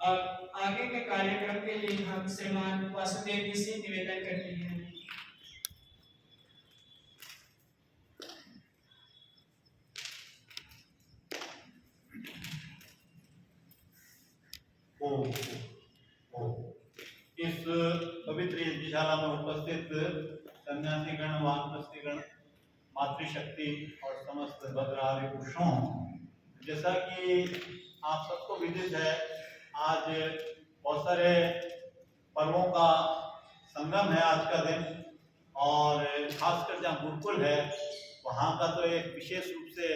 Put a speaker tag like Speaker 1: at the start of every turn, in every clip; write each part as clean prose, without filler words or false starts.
Speaker 1: अब आगे के कार्यक्रम के लिए हम श्रीमान वासुदेव जी से निवेदन करते हैं।
Speaker 2: इस पवित्र यज्ञशाला में उपस्थित सन्यासीगण, वानप्रस्थीगण, मातृशक्ति और समस्त भद्रार्य पुरुषों, जैसा कि आप सबको विदित है, आज बहुत सारे पर्वों का संगम है आज का दिन, और खासकर जहाँ गुरुकुल है वहाँ का तो एक विशेष रूप से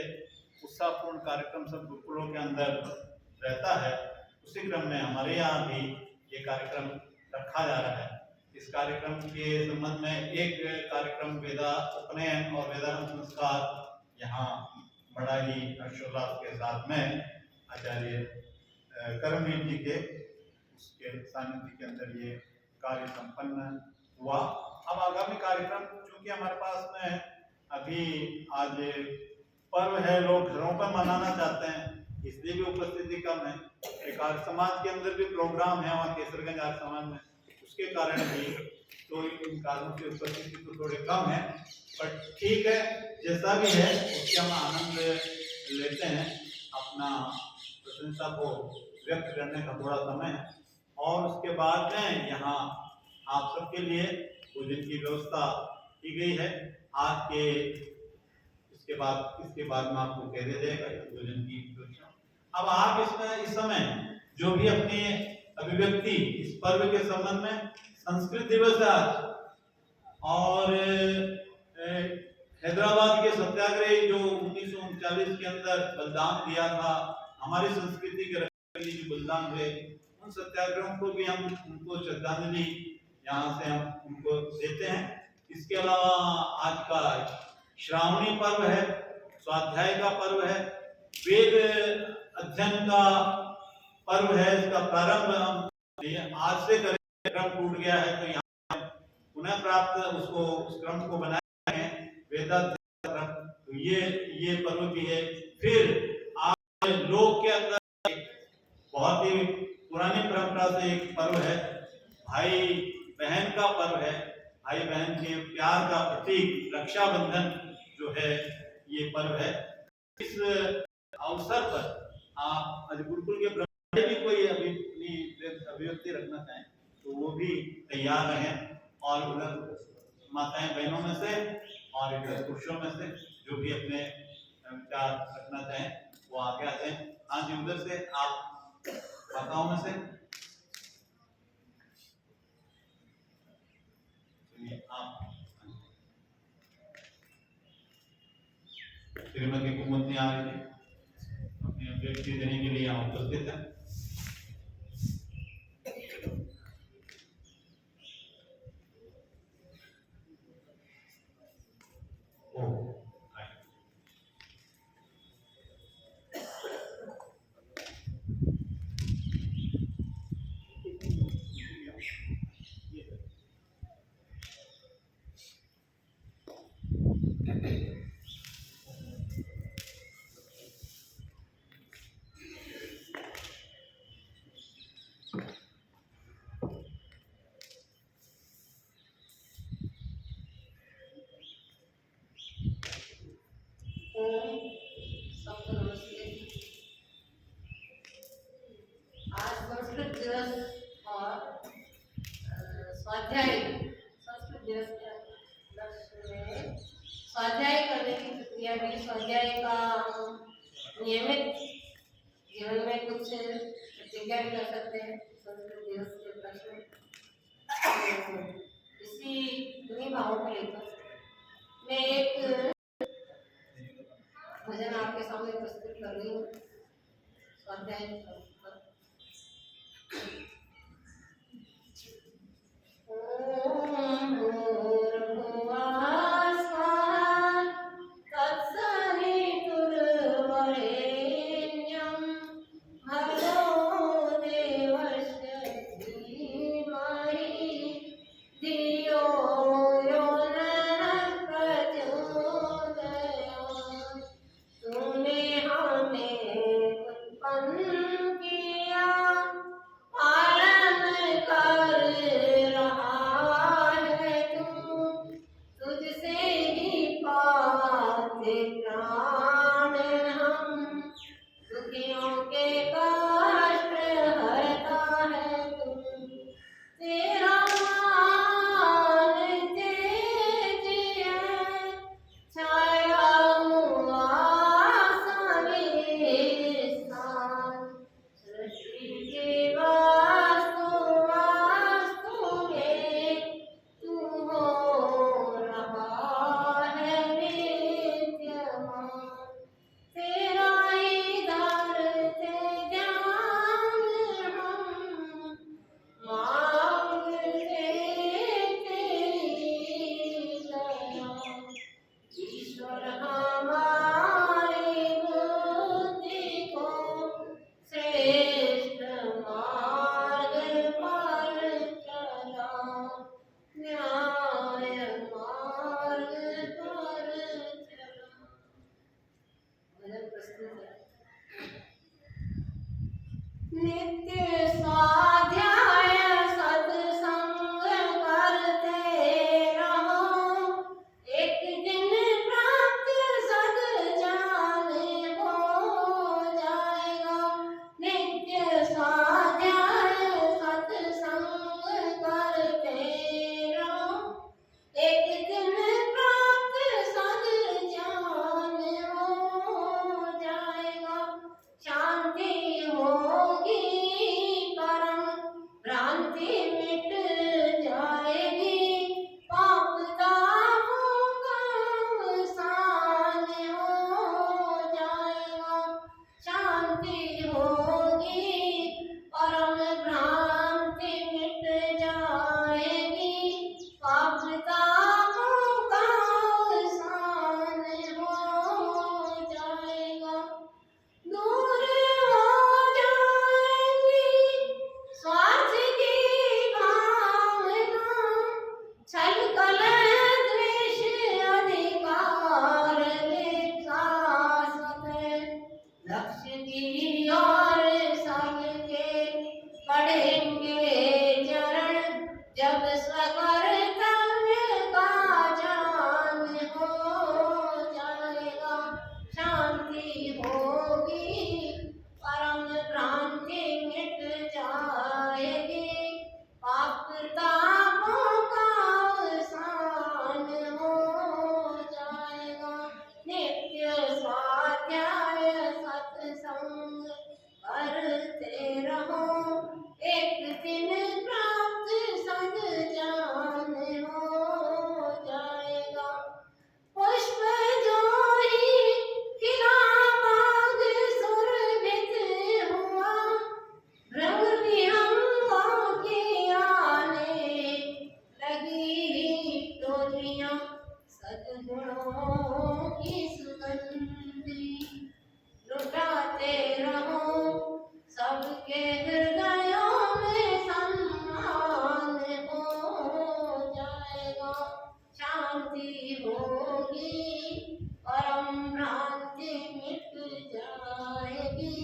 Speaker 2: उत्साहपूर्ण कार्यक्रम सब गुरुकुलों के अंदर रहता है। उसी क्रम में हमारे यहाँ भी ये कार्यक्रम रखा जा रहा है। इस कार्यक्रम के संबंध में एक कार्यक्रम उपनयन और वेदांत संस्कार यहाँ बड़ा ही हर्षोल्लास के साथ में आचार्य कर्मवीर जी के उसके सानिध्य के अंदर ये कार्य संपन्न हुआ। अब आगामी कार्यक्रम चूंकि हमारे पास में अभी आज पर्व है, लोग घरों पर मनाना चाहते हैं, इसलिए भी उपस्थिति कम है। एक आर्य समाज के अंदर भी प्रोग्राम है वहाँ केसरगंज आर्य समाज में, उसके कारण भी तो इन कारणों की उपस्थिति तो थोड़े कम है, पर ठीक है, जैसा भी है उसके हम आनंद लेते हैं। अपना प्रशंसा को व्यक्त करने का थोड़ा समय है, और उसके बाद में यहाँ आप सबके लिए भोजन की व्यवस्था की गई है। आज के इसके बाद में आपको कह दिया जाएगा भोजन की व्यवस्था। अब आप इसमें इस समय जो भी अपनी अभिव्यक्ति इस पर्व के संबंध में, संस्कृत दिवस है आज, और हैदराबाद के सत्याग्रही जो 1939 के अंदर बलिदान दिया था, हमारी संस्कृति के रक्षण के लिए जो बलिदान हुए, उन सत्याग्रहों को भी हम उनको श्रद्धांजलि यहाँ से हम उनको देते हैं। इसके अलावा आज का श्रावणी पर्व है, स्वाध्याय का पर्व है, वेद अध्ययन का पर्व है। इसका प्रारंभ हम आज से करें, क्रम टूट गया है तो यहाँ पुनः प्राप्त उसको उस क्रम को बनाए हैं वेदाध्ययन। तो ये पर्व भी है। फिर आज लोक के अंदर बहुत ही पुरानी परंपरा से एक पर्व है, भाई बहन का पर्व है। भाई बहन के प्यार का प्रतीक रक्षाबंधन जो है ये पर्व है। इस अवसर पर आप आज गुरुकुल के ब्रह्मचारी भी कोई अभिव्यक्ति रखना चाहें तो वो भी तैयार रहें, और उधर माताएं बहनों में से और इधर पुरुषों में से जो भी अपने विचार रखना चाहें वो आगे आते हैं। हाँ जी, उधर से आप माताओं में से आप श्रीमती कुमुदनी आ रही है, अपनी अभिव्यक्ति देने के लिए यहाँ उपस्थित है।
Speaker 3: आज संस्कृत दिवस और स्वाध्याय संस्कृत दिवस के लक्ष्य में स्वाध्याय करने की प्रक्रिया भी, स्वाध्याय का नियमित जीवन में कुछ प्रतिज्ञा भी कर सकते हैं संस्कृत दिवस के लक्ष्य में। इसी भावों को लेकर मैं एक भजन आपके सामने प्रस्तुत कर रही हूँ स्वाध्याय पर। नित्य स्वाध्याय सत्संग करते रहो, एक दिन प्राप्त सद जाने हो जाएगा। नित्य स्वाध्याय सत्संग करते रहो, एक दिन प्राप्त सद जाने हो जाएगा। शांति होगी परम भ्रांति मिट जाएगी, पाप दामों का अवसान हो जाएगा। शांति होगी परम भ्रांति मिट जाएगी, पाप दामों का अवसान हो जाएगा। दूर हो जाएगी स्वार्थ की भावना, छल कलह द्वेष अधिकार लिखा सके। लक्ष्य की ओर सबके बढ़ेंगे चरण, जब स्वकर्तव्य का ज्ञान हो जाएगा। शांति होगी परम भ्रांति मिट जाएगी, पाप तापों का अवसान हो जाएगा। नित्य स्वाध्याय सत्संग करते रहो, एक दिन प्राप्त सद जान हो जाएगा। पुष्प जो ही खिला बाग सुरभित हुआ, रंग विहंगों की आने लगी टोलियां, सद्गुणों की सुगंधी लुटाते रहो, सबके हृदयों में सम्मान हो जाएगा। शांति होगी परम भ्रांति मिट जाएगी,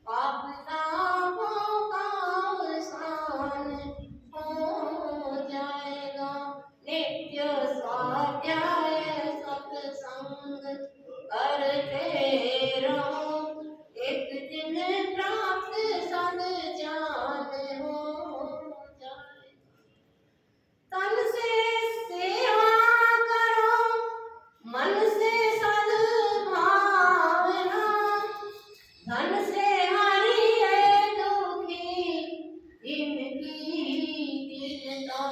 Speaker 3: पाप तापों का अवसान हो जाएगा। नित्य स्वाध्याय सत्संग करते रहो, एक दिन प्राप्त सद जान हो जाए। तन से सेवा करो, मन से सद्भावना, धन से हरिए दुखी इनकी दीनता।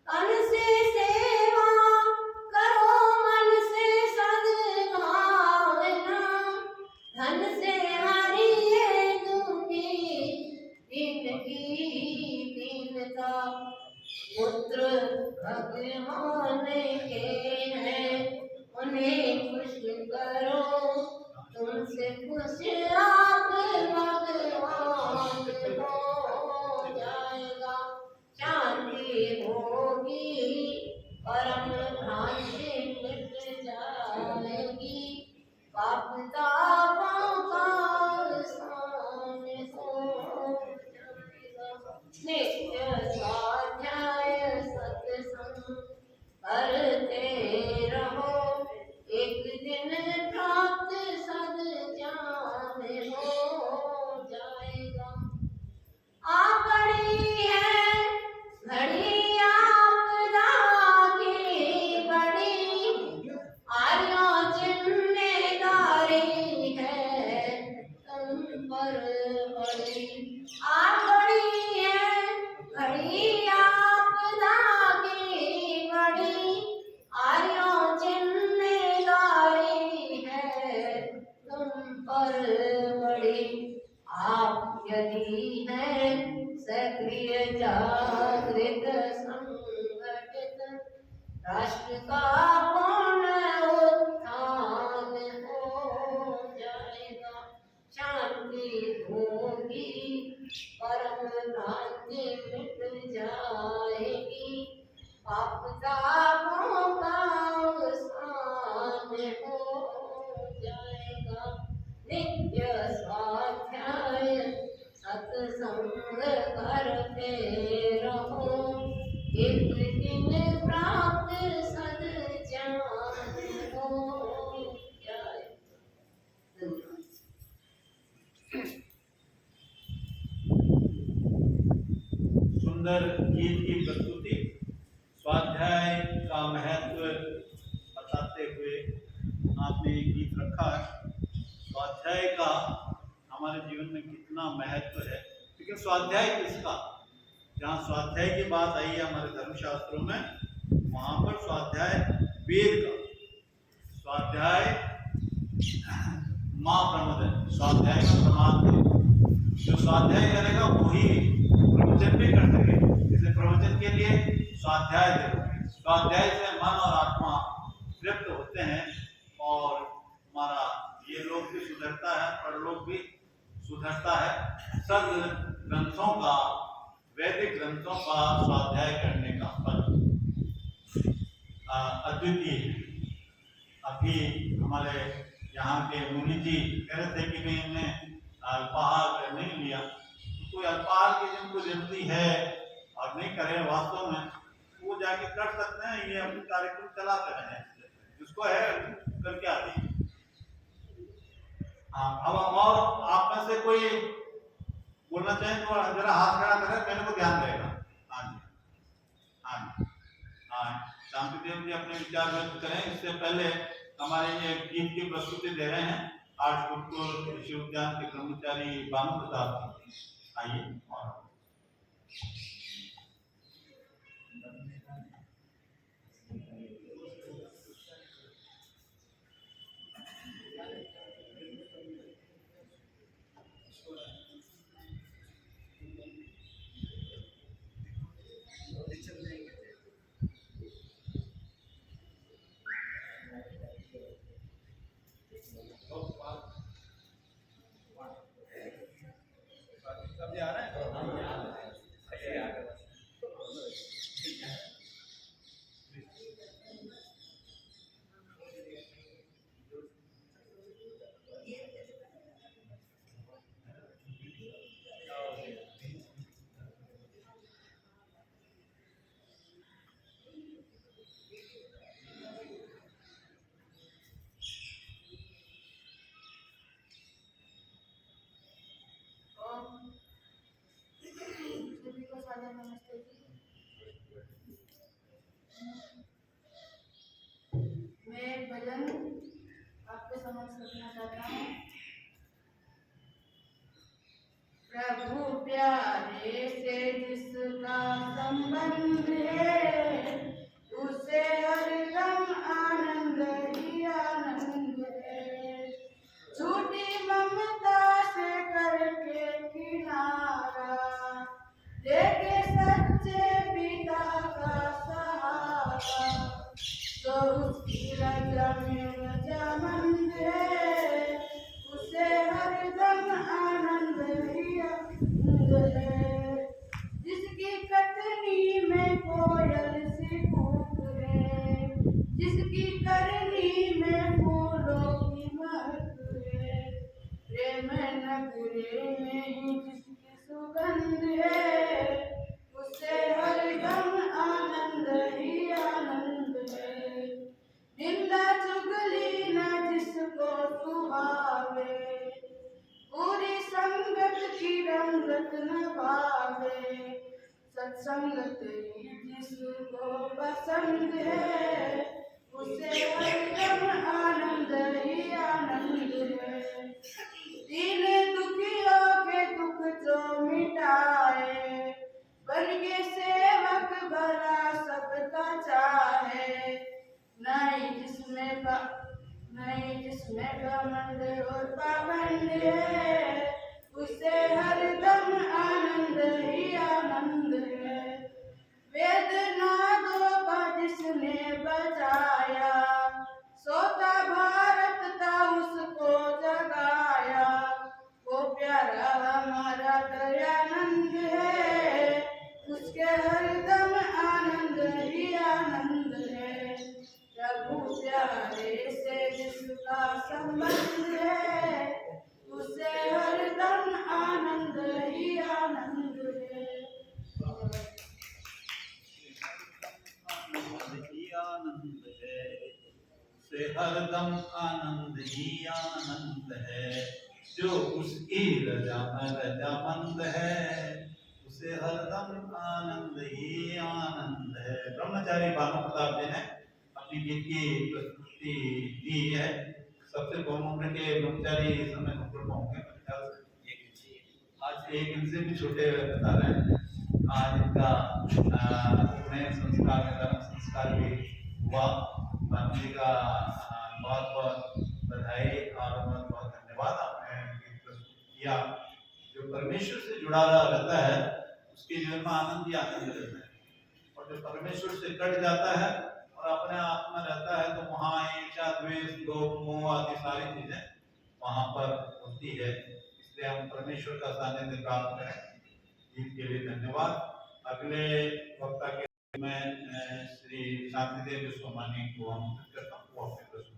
Speaker 3: तन से सेवा करो, मन से सद्भावना, धन से हरिए दुखी इनकी दीनता। पुत्र भगवान के हैं, उन्हें खुश करो, तुमसे खुश आप भगवान हो जाएगा। शांति होगी परम भ्रांति मिट जाएगी, पाप तापों का अवसान हो जाएगा। नित्य स्वाध्याय सत्संग करते रहो, एक दिन प्राप्त सद जान हो जाएगा। आ पड़ी है घड़ी आपदा की बड़ी, आर्यों जिम्मेदारी है तुम पर बड़ी। आ पड़ी है घड़ी आपदा की बड़ी, आर्यों जिम्मेदारी है तुम पर बड़ी। आप यदि हैं सक्रिय जागृत संगठित, राष्ट्र का पूर्ण उत्थान हो जाएगा। शांति होगी परम भ्रांति मिट जाएगी, पाप तापों का अवसान हो जाएगा। नित्य स्वाध्याय सत्संग करते रहो, एक दिन प्राप्त सद ज्ञान हो। जय। धन्यवाद।
Speaker 2: सुंदर गीत की प्रस्तुति, स्वाध्याय का महत्व बताते हुए आपने ये गीत रखा है। स्वाध्याय का हमारे जीवन में कितना महत्व है, लेकिन स्वाध्याय किसका? जहाँ स्वाध्याय की बात आई है हमारे धर्मशास्त्रों में, वहाँ पर स्वाध्याय वेद का, स्वाध्याय माँ प्रमोदन, स्वाध्याय का प्रमाण है। जो स्वाध्याय करेगा वही प्रवचन भी कर सके। इसलिए प्रवचन के लिए स्वाध्याय जरूरी है। स्वाध्याय से मन और आत्मा तृप्त होते हैं और हमारा ये लोक भी सुधरता है, परलोक भी सुधरता है। सब ग्रंथों का, वैदिक ग्रंथों का स्वाध्याय करने का फल अद्वितीय है। अभी हमारे यहाँ के मुनि जी कह रहे थे कि भाई हमने अल्पाहार नहीं लिया, तो कोई अल्पाहार की जिनको जरूरती है और नहीं करे वास्तव में, वो जाके कर सकते हैं। ये अपने कार्यक्रम चलाते रहे, जिसको है करके आती है। हाँ, अब और आप में से कोई बोलना चाहें तो जरा हाथ खड़ा करें, मेरे को ध्यान रहेगा। हाँ जी, हाँ जी, हाँ। शांति देव जी अपने विचार व्यक्त करें। इससे पहले हमारे ये गीत की प्रस्तुति दे रहे हैं आर्टपुर कृषि उद्यान के कर्मचारी भानु प्रताप जी। आइए।
Speaker 4: मैं भजन आपके समक्ष रखना चाहता हूँ। प्रभु प्यारे से जिसका संबंध है, उसे हरदम आनंद ही आनंद है। झूठी ममता से करके किनारा, देखे सच्चे पिता का सहारा, तो उसकी रजा में रजामंद है, उसे हरदम आनंद ही आनंद है। जिसकी कथनी में कोयल सी कूक है, जिसकी करनी में फूलों की महक है, प्रेम नगरी में ही जिसकी सुगंध है, उसे हरदम आनंद ही आनंद है। निंदा चुगली न जिसको सुहावे, पूरी संगत की रंगत न भावे, सत्संगत ही जिसको पसंद है, उसे हरदम आनंद ही आनंद है। दीन दुखियों के दुख जो मिटाए, बन के सेवक भला सबका चाहे, नहीं जिसमें घमंड और पाबंद है, उसे हरदम आनंद ही आनंद है। वेद नादों का जिसने बजाया, सोता भारत था उसको
Speaker 2: हरदम आनंद ही आनंद है, जो उसकी रजा में रजामंद है, उसे हरदम आनंद ही आनंद है। ब्रह्मचारी भानु प्रताप जी ने अपनी गीत की प्रस्तुति दी है। सबसे कम उम्र के ब्रह्मचारी इस समय मुकुट होंगे, आज एक इनसे भी छोटे बता रहे हैं। आज इनका नए संस्कार में धर्म संस्कार भी हुआ। भानु जी का बहुत बहुत बधाई और बहुत बहुत धन्यवाद, आपने गीत प्रस्तुत किया। जो परमेश्वर से जुड़ा रहता है उसके जीवन में आनंद ही आनंद रहता है, और जो परमेश्वर से कट जाता है और अपने आप में रहता है तो वहाँ ईर्ष्या, द्वेष, लोभ, मोह आदि सारी चीजें वहाँ पर होती है। इसलिए हम परमेश्वर का सानिध्य प्राप्त करें। गीत के लिए धन्यवाद। अगले वक्ता के मैं श्री शांतिदेव सोमानी को आमंत्रित करता हूँ, वो अपने प्रस्तुति।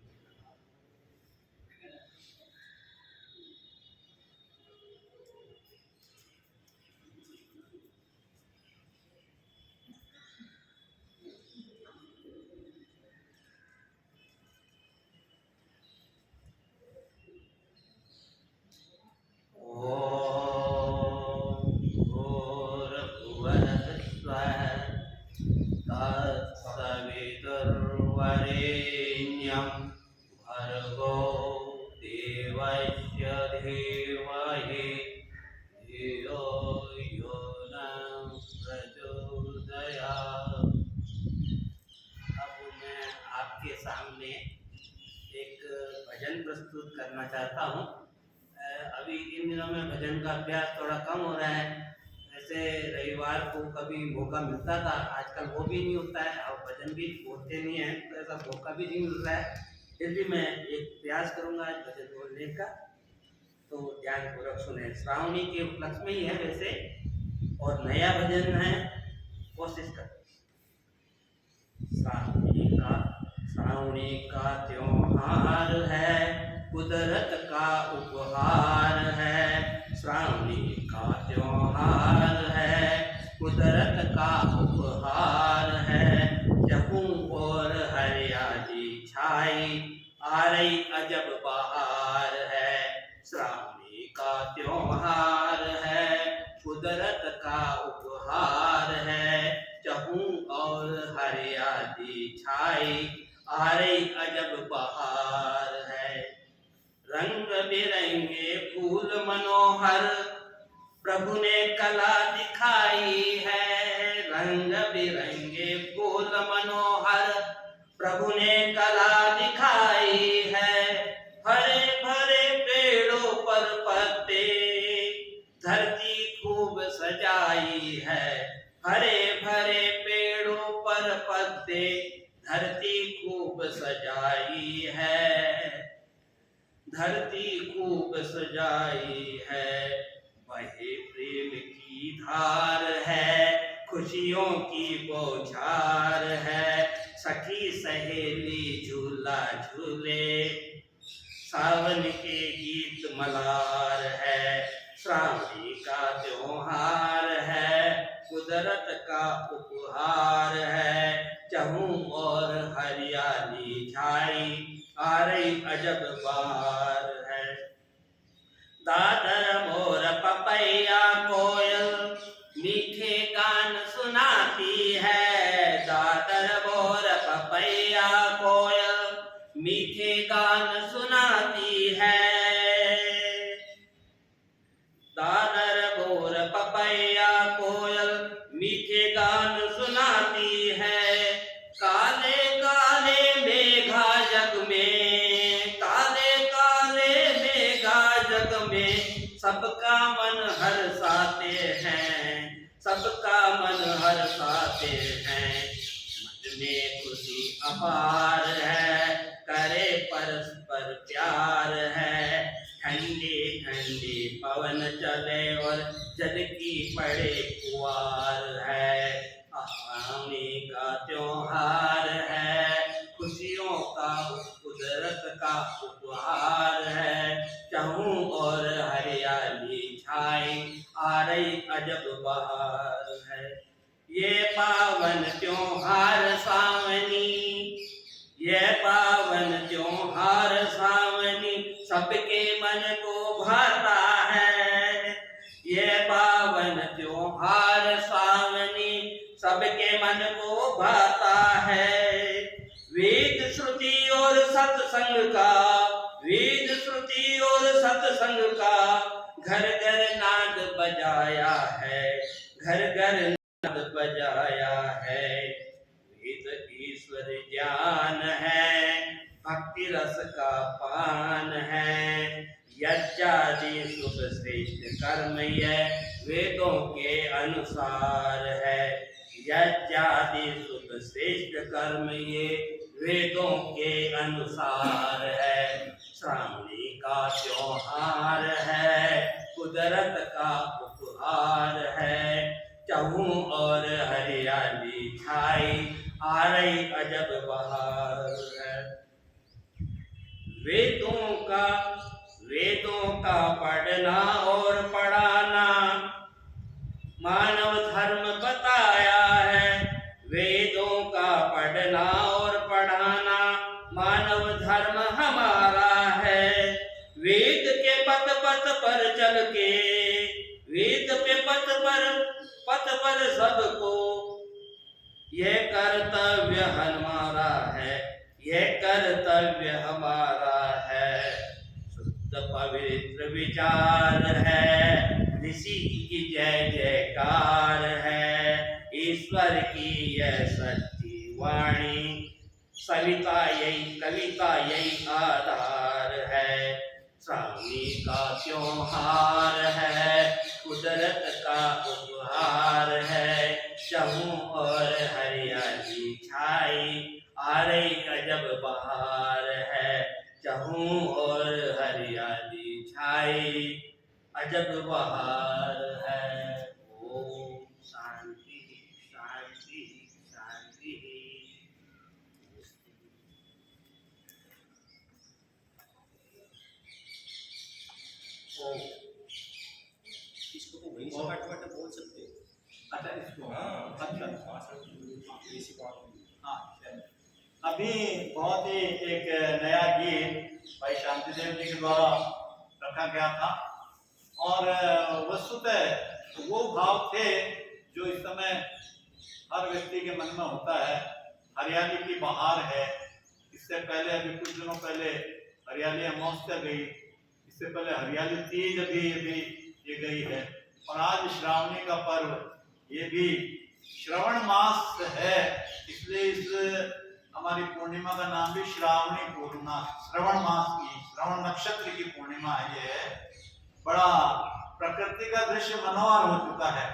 Speaker 5: प्रस्तुत करना चाहता हूँ। अभी इन दिनों में भजन का अभ्यास थोड़ा कम हो रहा है। वैसे रविवार को कभी मौका मिलता था, आजकल वो भी नहीं होता है और भजन भी बोलते नहीं हैं, तो ऐसा मौका भी नहीं मिल रहा है। फिर भी मैं एक प्रयास करूँगा आज भजन बोलने का, तो ध्यानपूर्वक सुने। श्रावणी के उपलक्ष्य में ही है वैसे, और नया भजन है, कोशिश कर। श्रावणी का त्योहार है, कुदरत का उपहार है। श्रावणी का त्योहार है, कुदरत का उपहार है। जहूं और हरियाली छाई, आ रही अजब बहार है। श्रावणी का त्योहार है, कुदरत का उपहार है। जहूं और हरियाली छाई, आ रही अजब बहार है। रंग बिरंगे फूल मनोहर, प्रभु ने कला दिखाई है। रंग बिरंगे फूल मनोहर, प्रभु ने कला दिखाई है। हरे भरे पेड़ों पर पत्ते, धरती खूब सजाई है। हरे भरे पेड़ों पर पत्ते, धरती खूब सजाई है। धरती खूब सजाई है। बहे प्रेम की धार है, खुशियों की बौछार है। सखी सहेली झूला झूले, सावन के गीत मलार है। श्रावणी का त्योहार है, कुदरत का उपहार है। चहूं और हरियाली छाई, आ रही अजब बहार है। दादर मोर पपैया कोयल, मीठे गान सुनाती है। दादर मोर पपैया कोयल, मीठे गान सुनाती है। दादर मोर पपैया कोयल, मीठे गान सुनाती है। काले काले मेघा जग में, काले काले मेघा जग में, सबका मन हर्षाते हैं। सबका मन हर्षाते हैं। मन में खुशी अपार है, करे परस्पर प्यार है। ठंडी ठंडी पवन चले और जल की पड़े फुहार है। श्रावणी का त्योहार है, खुशियों का कुदरत का उपहार है। चहूं और हरियाली छाई, आ रही अजब बहार है। ये पावन त्योहार सावनी, ये पावन त्योहार सबके मन को भाता है। ये पावन त्योहार सावनी सबके मन को भाता है। वेद श्रुति और सत्संग का, वेद श्रुति और सत्संग का घर घर नाद बजाया है, घर घर नाद बजाया है। वेद ईश्वर ज्ञान है, भक्ति रस का पान है। यज्ञादि शुभ श्रेष्ठ कर्म यह वेदों के अनुसार है। यज्ञादि शुभ श्रेष्ठ कर्म ये वेदों के अनुसार है। श्रावणी का त्योहार है, कुदरत का उपहार है। चहूं और हरियाली छाई, आ रही अजब बहार है। वेदों का पढ़ना और पढ़ाना मानव धर्म बताया है। वेदों का पढ़ना और पढ़ाना मानव धर्म हमारा है। वेद के पथ पर चल के, वेद के पथ पर सबको यह कर्तव्य हमारा है, यह कर्तव्य हमारा है। शुद्ध पवित्र विचार है, ऋषि की जय जयकार है। ईश्वर की यह सच्ची वाणी, कविता यही आधार है। श्रावणी का त्योहार है, कुदरत का उपहार है। चहूं और हरियाली छाई, आ रही अजब बहार है। चहूं और हरियाली छाई, अजब बहार है। ओम शांति शांति शांति।
Speaker 6: इसको तो वही से बट बोल सकते हो।
Speaker 2: अच्छा इसको,
Speaker 6: हाँ
Speaker 2: अच्छा
Speaker 6: बेसिक बात नहीं।
Speaker 2: हाँ चलिए। अभी बहुत ही एक नया गीत भाई शांतिदेव जी के द्वारा रखा गया था और वस्तुतः वो भाव थे जो इस समय हर व्यक्ति के मन में होता है। हरियाली की बहार है। इससे पहले अभी कुछ दिनों पहले हरियाली अमावस्या गई, इससे पहले हरियाली तीज अभी ये गई है और आज श्रावणी का पर्व, ये भी श्रवण मास है, इसलिए इस हमारी पूर्णिमा का नाम भी श्रावणी पूर्णिमा, श्रवण मास की, श्रवण नक्षत्र की पूर्णिमा है। ये बड़ा प्रकृति का दृश्य मनोहर हो चुका है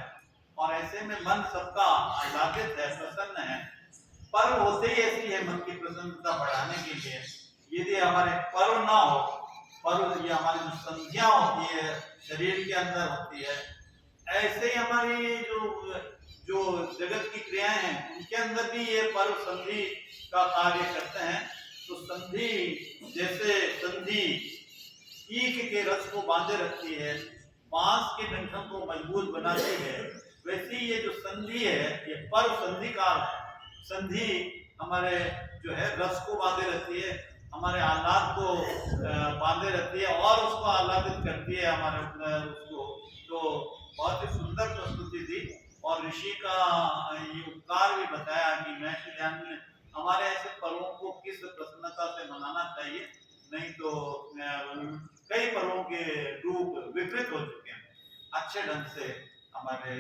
Speaker 2: और ऐसे में मन सबका आह्लादित है, प्रसन्न है। पर्व होते ही ऐसी है मन की प्रसन्नता बढ़ाने के लिए। यदि हमारे पर्व ना हो, पर्व ये हमारी जो संध्या होती है शरीर के अंदर होती है, ऐसे ही हमारी जो जगत की क्रियाएं हैं उनके अंदर भी ये पर्व संधि का कार्य करते हैं। तो संधि जैसे संधि ईख के रस को बांधे रखती है, बांस के डंठल को मजबूत बनाती है, वैसे ये जो संधि है ये पर्व संधि काल है। संधि हमारे जो है रस को बांधे रखती है, हमारे आह्लाद को बांधे रखती है और उसको आह्लादित करती है हमारे उसको। तो बहुत ही सुंदर प्रस्तुति थी और ऋषि का ये उपकार भी बताया कि महर्ष ध्यान में हमारे ऐसे पर्वों को किस प्रसन्नता से मनाना चाहिए, नहीं तो कई पर्वों के रूप विकृत हो चुके हैं। अच्छे ढंग से हमारे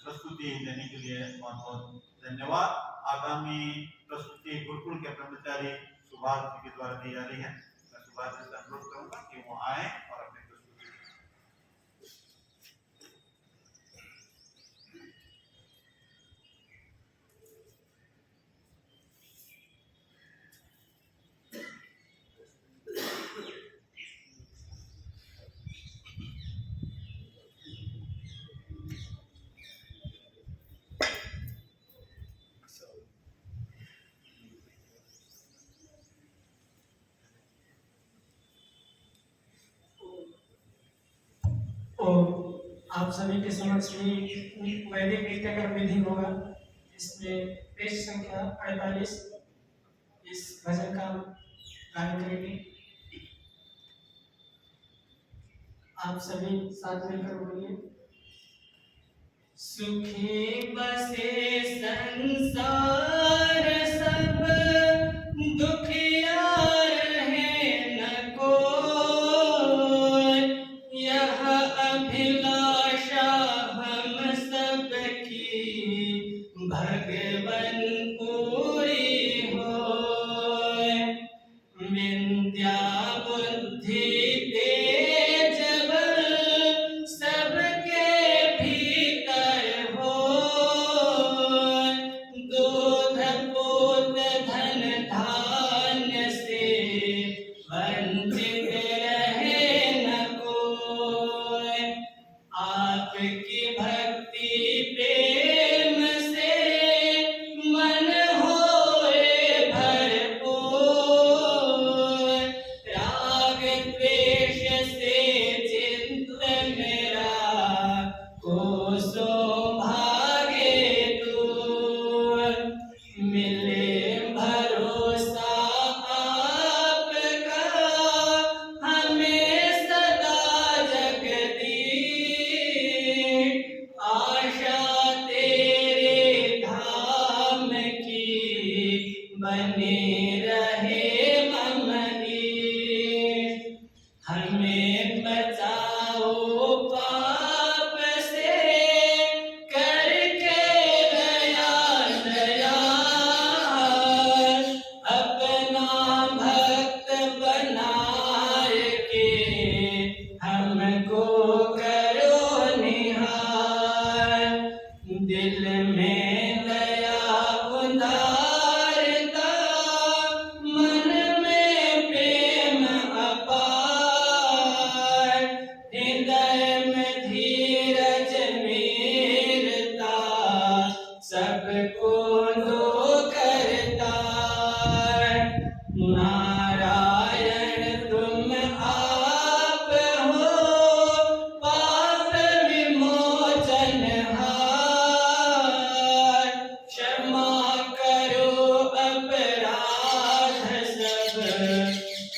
Speaker 2: प्रस्तुति देने के लिए बहुत बहुत धन्यवाद। आगामी प्रस्तुति गुरुकुल के ब्रह्मचारी सुभाष जी के द्वारा दी जा रही है। मैं सुभाष जी से अनुरोध करूंगा कि वो आए और अपनी प्रस्तुति
Speaker 1: आप सभी के समक्ष भी वैदिक नृत्य का विधि होगा। इसमें पेज संख्या 48 इस भजन का गायन करेंगे। आप सभी साथ मिलकर बोलिए। सुखी बसे संसार सब, दुखिया रहे न कोई, यह अभिलाषा हम सबकी भगवन पूरी होय। विद्या बुद्धि तेज बल सबके भीतर होय, दूध पूत धन धान्य से वंचित रहे न कोय। आपकी भक्ति प्रेम से मन होए भरपूर, राग द्वेष से चित्त मेरा कोसों भागे दूर। मिले भरोसा आपका हमें सदा जगदीश, आशा तेरे धाम की बने रहे ममनीश। हमें बचाओ पाप से करके दया दयाल, अपना भक्त बनाए के हमको करो निहाल। दिल में दया उदारता, मन में प्रेम अपार, हृदय में धीरज मीरता, सबको दो करता। नारायण तुम आप हो, पाप विमोचन हार, क्षमा करो अपराध सब,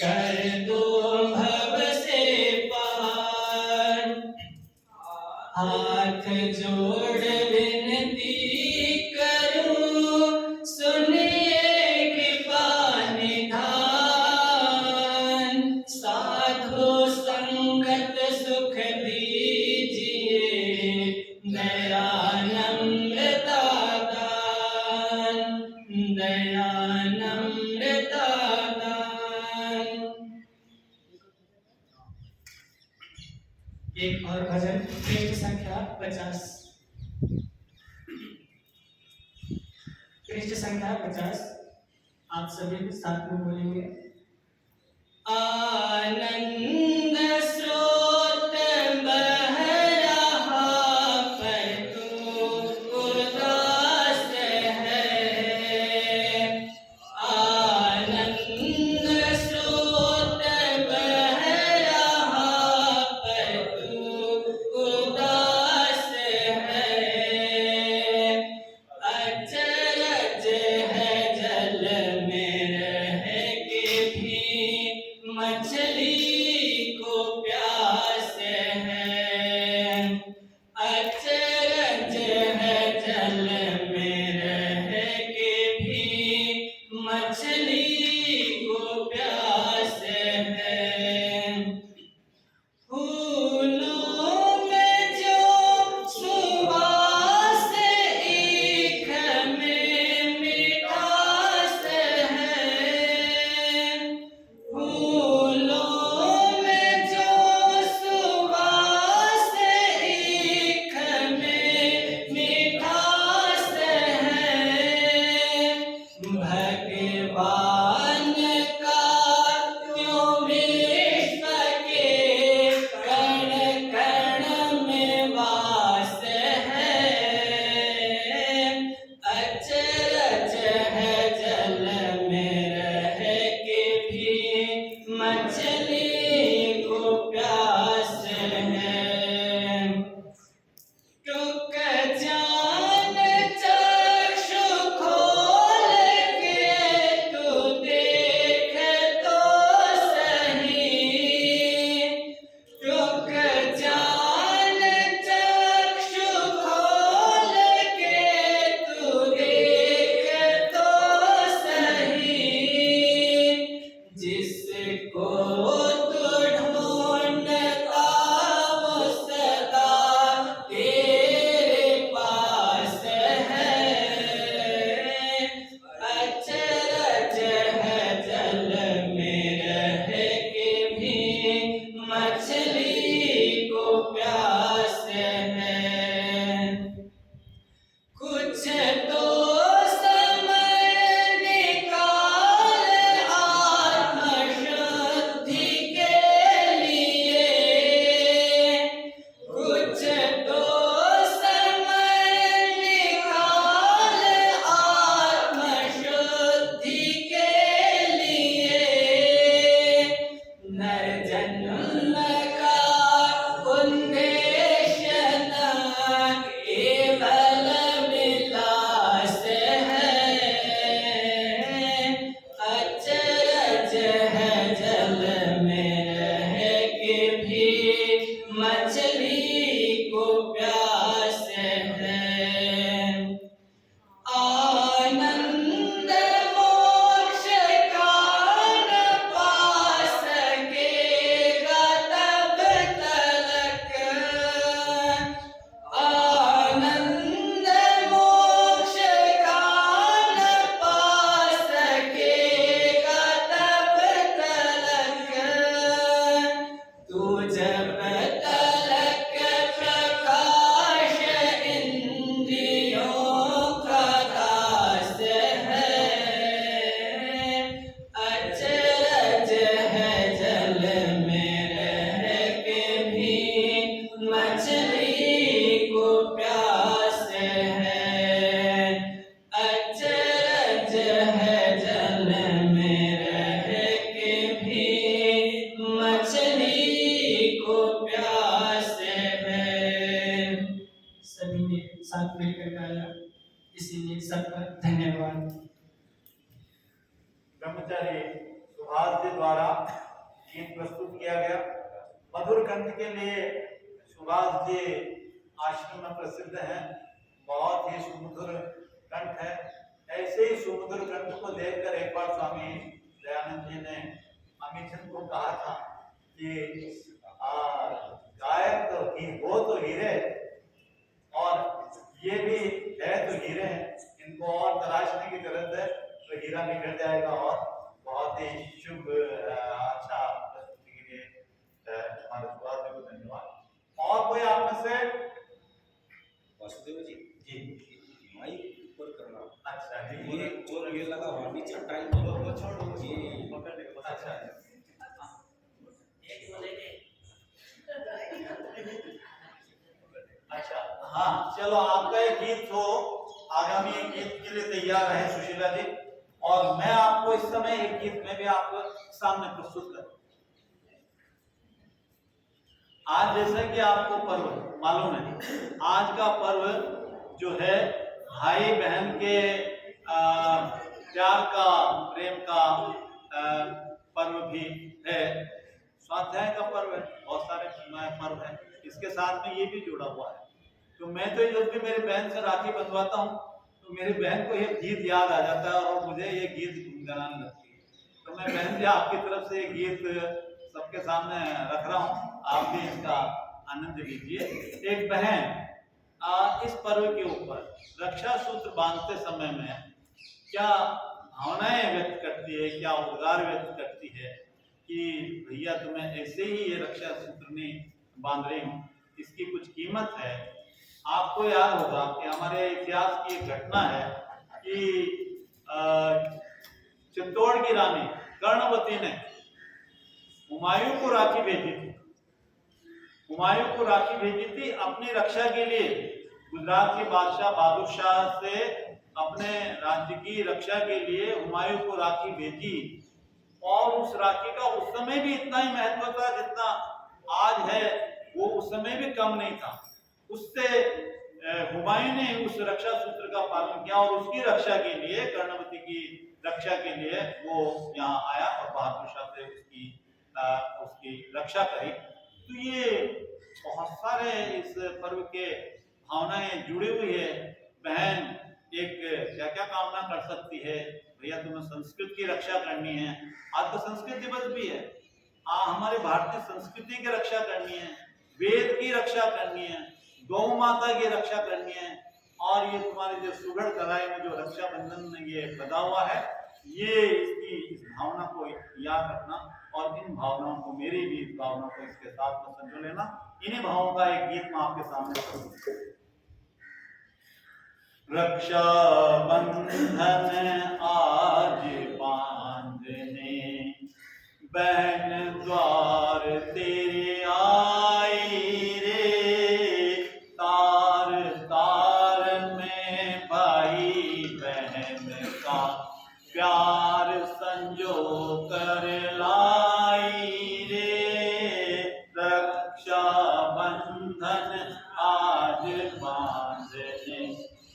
Speaker 1: कर दो भव से पार। हाथ जोड़ विनती करूं, सुनिए कृपा निधान। साधु संगत सुख दीजिए, दयानम्रता दान, दयानम्रता दान। एक और भजन पृष्ठ संख्या 50। पृष्ठ संख्या 50 आप सभी साथ में बोलेंगे। आनंद स्रोत बह रहा पर तू उदास है, आनंद स्रोत बह रहा पर तू उदास है। अचरज है जल में रह के भी मछली को इसीलिए सबका धन्यवाद।
Speaker 2: ब्रह्मचारी सुभाष जी द्वारा गीत प्रस्तुत किया गया। मधुर कंठ के लिए सुभाष जी आश्रम में प्रसिद्ध है, बहुत ही सुमधुर कंठ है। ऐसे ही सुमधुर कंठ को देखकर एक बार स्वामी दयानंद जी ने अमीचंद को कहा था कि गायक तो हो तो हीरे, और ये भी है तो हीरे हैं, इनको और तराशने की जरूरत है तो हीरा निकल जाएगा। और बहुत ही शुभ अच्छा प्रस्तुति के लिए हमारे सुभाष जी को धन्यवाद। और कोई आप में से?
Speaker 6: वासुदेव जी
Speaker 2: जी
Speaker 6: माइक ऊपर करना।
Speaker 2: अच्छा जी,
Speaker 6: ये और ये लगा हुआ नीचे टाइम
Speaker 2: वो छोड़ो
Speaker 6: ये
Speaker 2: पकड़ लेगा। अच्छा अच्छा, हाँ चलो, आपका एक गीत हो, आगामी एक गीत के लिए तैयार है सुशीला जी, और मैं आपको इस समय एक गीत में भी आपको सामने प्रस्तुत कर। आज जैसे कि आपको पर्व मालूम है, आज का पर्व जो है भाई बहन के प्यार का, प्रेम का पर्व भी है, स्वाध्याय का पर्व है, बहुत सारे पर्व है, इसके साथ में ये भी जुड़ा हुआ है। तो मैं तो जब भी मेरी बहन से राखी बंधवाता हूँ तो मेरी बहन को ये गीत याद आ जाता है और मुझे ये गीत गुनगुनाने लगती है। तो मैं बहन जी आपकी तरफ से ये गीत सबके सामने रख रहा हूँ, आप भी इसका आनंद लीजिए। एक बहन इस पर्व के ऊपर रक्षा सूत्र बांधते समय में क्या भावनाएं व्यक्त करती है, क्या उद्गार व्यक्त करती है कि भैया तुम्हें ऐसे ही ये रक्षा सूत्र नहीं बांध रही हूँ, इसकी कुछ कीमत है। आपको याद होगा कि हमारे इतिहास की एक घटना है कि चित्तौड़ की रानी कर्णवती ने हुमायूं को राखी भेजी थी। हुमायूं को राखी भेजी थी अपनी रक्षा के लिए। गुजरात के बादशाह बहादुर शाह से अपने राज्य की रक्षा के लिए हुमायूं को राखी भेजी, और उस राखी का उस समय भी इतना ही महत्व था जितना आज है, वो उस समय भी कम नहीं था। उससे हुमायूं ने उस रक्षा सूत्र का पालन किया और उसकी रक्षा के लिए, कर्णवती की रक्षा के लिए वो यहाँ आया और बहादुर शाह से उसकी रक्षा करी। तो ये बहुत सारे इस पर्व के भावनाएं जुड़ी हुई है। बहन एक क्या क्या कामना कर सकती है, भैया तुम्हें संस्कृत की रक्षा करनी है, आज तो संस्कृत दिवस भी है, हमारे भारतीय संस्कृति की रक्षा करनी है, वेद की रक्षा करनी है, गौ माता की रक्षा करनी है, और ये तुम्हारे जो सुगढ़ कलाई में जो रक्षाबंधन में ये बधा हुआ है, ये इस भावना को याद रखना, और इन भावनाओं को, मेरी भी इस भावना को इसके साथ में संजो लेना। इन्हीं भावों का एक गीत मैं आपके सामने करूंगा। रक्षा बंधन आज बांधने बहन द्वार तेरे आई रे, तार तार में भाई बहन का प्यार संजो कर लाई रे। रक्षा बंधन आज बांधने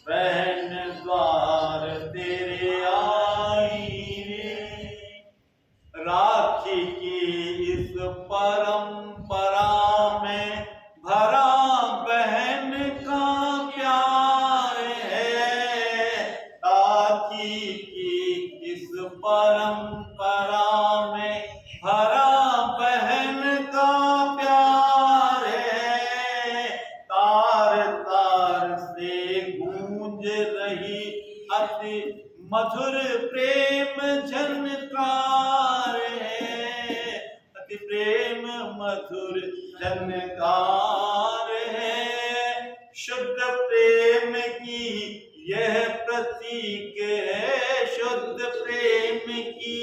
Speaker 2: बहन द्वार तेरे आई रे। राखी की इस परंपरा में भरा बहन का प्यार है। राखी की इस परंपरा में भरा बहन का प्यार है। तार तार से गूंज रही अति मधुर प्रेम झनकार है। अति प्रेम मधुर झनकार है। शुद्ध प्रेम की यह प्रतीक है। शुद्ध प्रेम की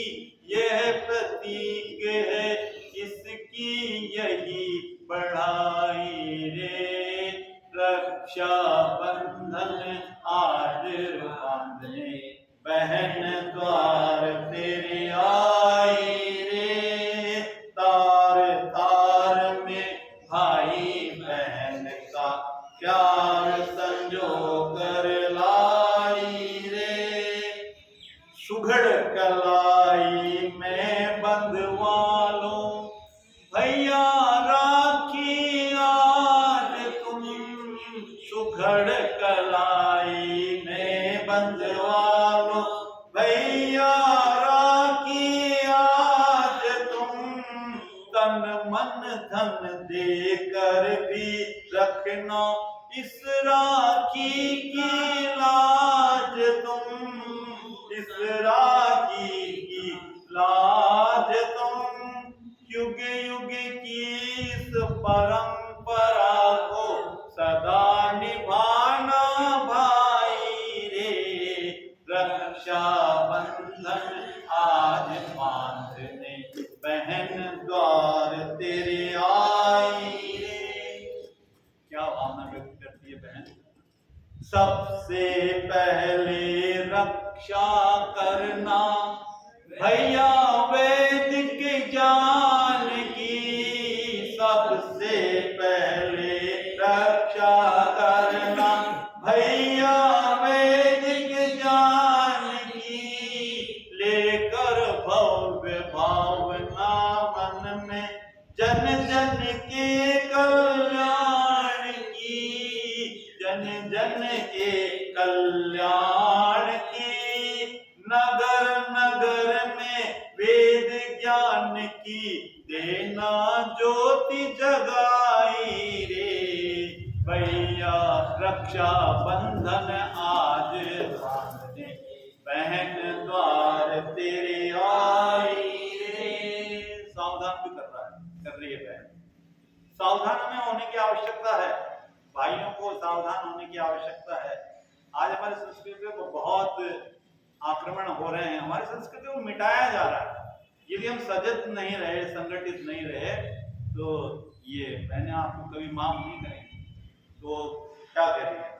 Speaker 2: यह प्रतीक है। इसकी यही बढ़ाई रे। रक्षा बंधन आज बांधने बहन द्वार तेरे आई रे। तार तार में भाई बहन का प्यार संजो कर लाई कर भी रखना इस राखी की लाज तुम, इस राखी की लाज तुम, युग युग की इस परंपरा को सदा निभाना भाई रे। रक्षा बंधन आज बांधने बहन द्वार तेरे आई रे। क्या भावना व्यक्त करती है बहन? सबसे पहले रक्षा करना भैया वैदिक ज्ञान की, सबसे पहले रक्षा करना भैया वैदिक ज्ञान की, लेकर भव्य भावना मन में जन जन के कल्याण की, जन जन के कल्याण की, नगर नगर में वेद ज्ञान की देना ज्योति जगाई रे। भैया रक्षा बंधन आज बांधने बहन द्वार तेरे आई रे। सावधान भी कर रही है बहन। सावधान हमें होने की आवश्यकता है, भाइयों को सावधान होने की आवश्यकता है। आज हमारी संस्कृति को बहुत आक्रमण हो रहे हैं, हमारी संस्कृति को मिटाया जा रहा है। यदि हम सजग नहीं रहे, संगठित नहीं रहे, तो ये मैंने आपको कभी माफ नहीं करेंगे। तो क्या कह रही है?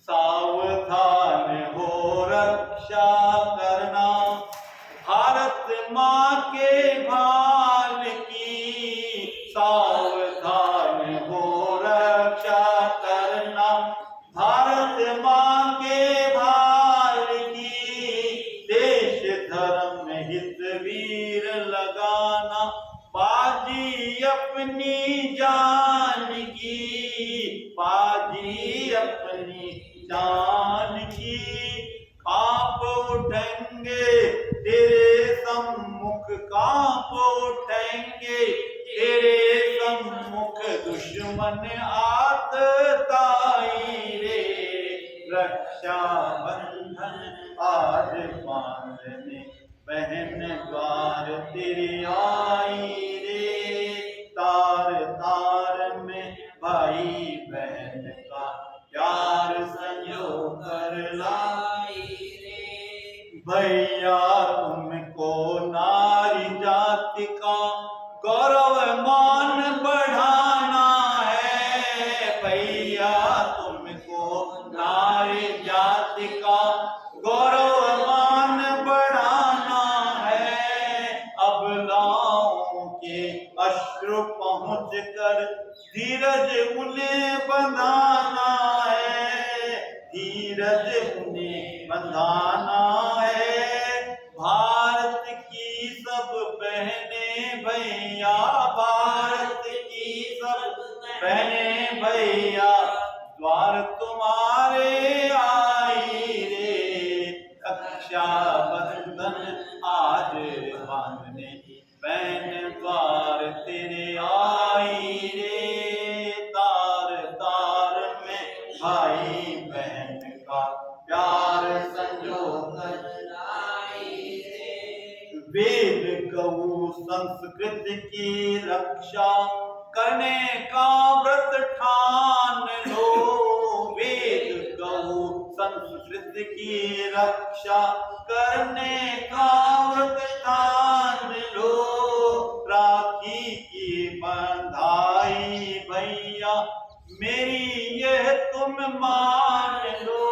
Speaker 2: सावधान हो रक्षा करना भारत माँ के भाल की, सावधान हो रक्षा करना भारत माँ के भाल की, देश धर्म हित वीर लगाना बाजी अपनी जान की, बाजी अपनी जान की, कांप उठेंगे तेरे सम्मुख, कांप उठेंगे तेरे सम्मुख दुश्मन आतताई रे। रक्षा बंधन आज बांधने बहन द्वार तेरी आई रे। तार तार में भाई बहन का प्यार संजो कर लाई रे। भैया तुमको नारी जाति का गौरव मान बढ़ाना है, भैया तुमको नारी जाति का गौरव मान बढ़ाना है। अबलाओं के अश्रु पहुँच कर धीरज उन्हें बंधाना है, धीरज उन्हें बंधाना है। भारत की सब बहनें भैया, भारत की सब बहनें भैया द्वार तुम्हारे आई रे। रक्षा बंधन आज बांधने बहन द्वार तेरे आई रे। तार तार में भाई बहन का प्यार संजो कर लाई रे। वेद गौ संस्कृत की रक्षा करने का व्रत ठान लो, वेद गौ संस्कृत की रक्षा करने का व्रत ठान लो। राखी की बंधाई भैया मेरी यह तुम मान लो,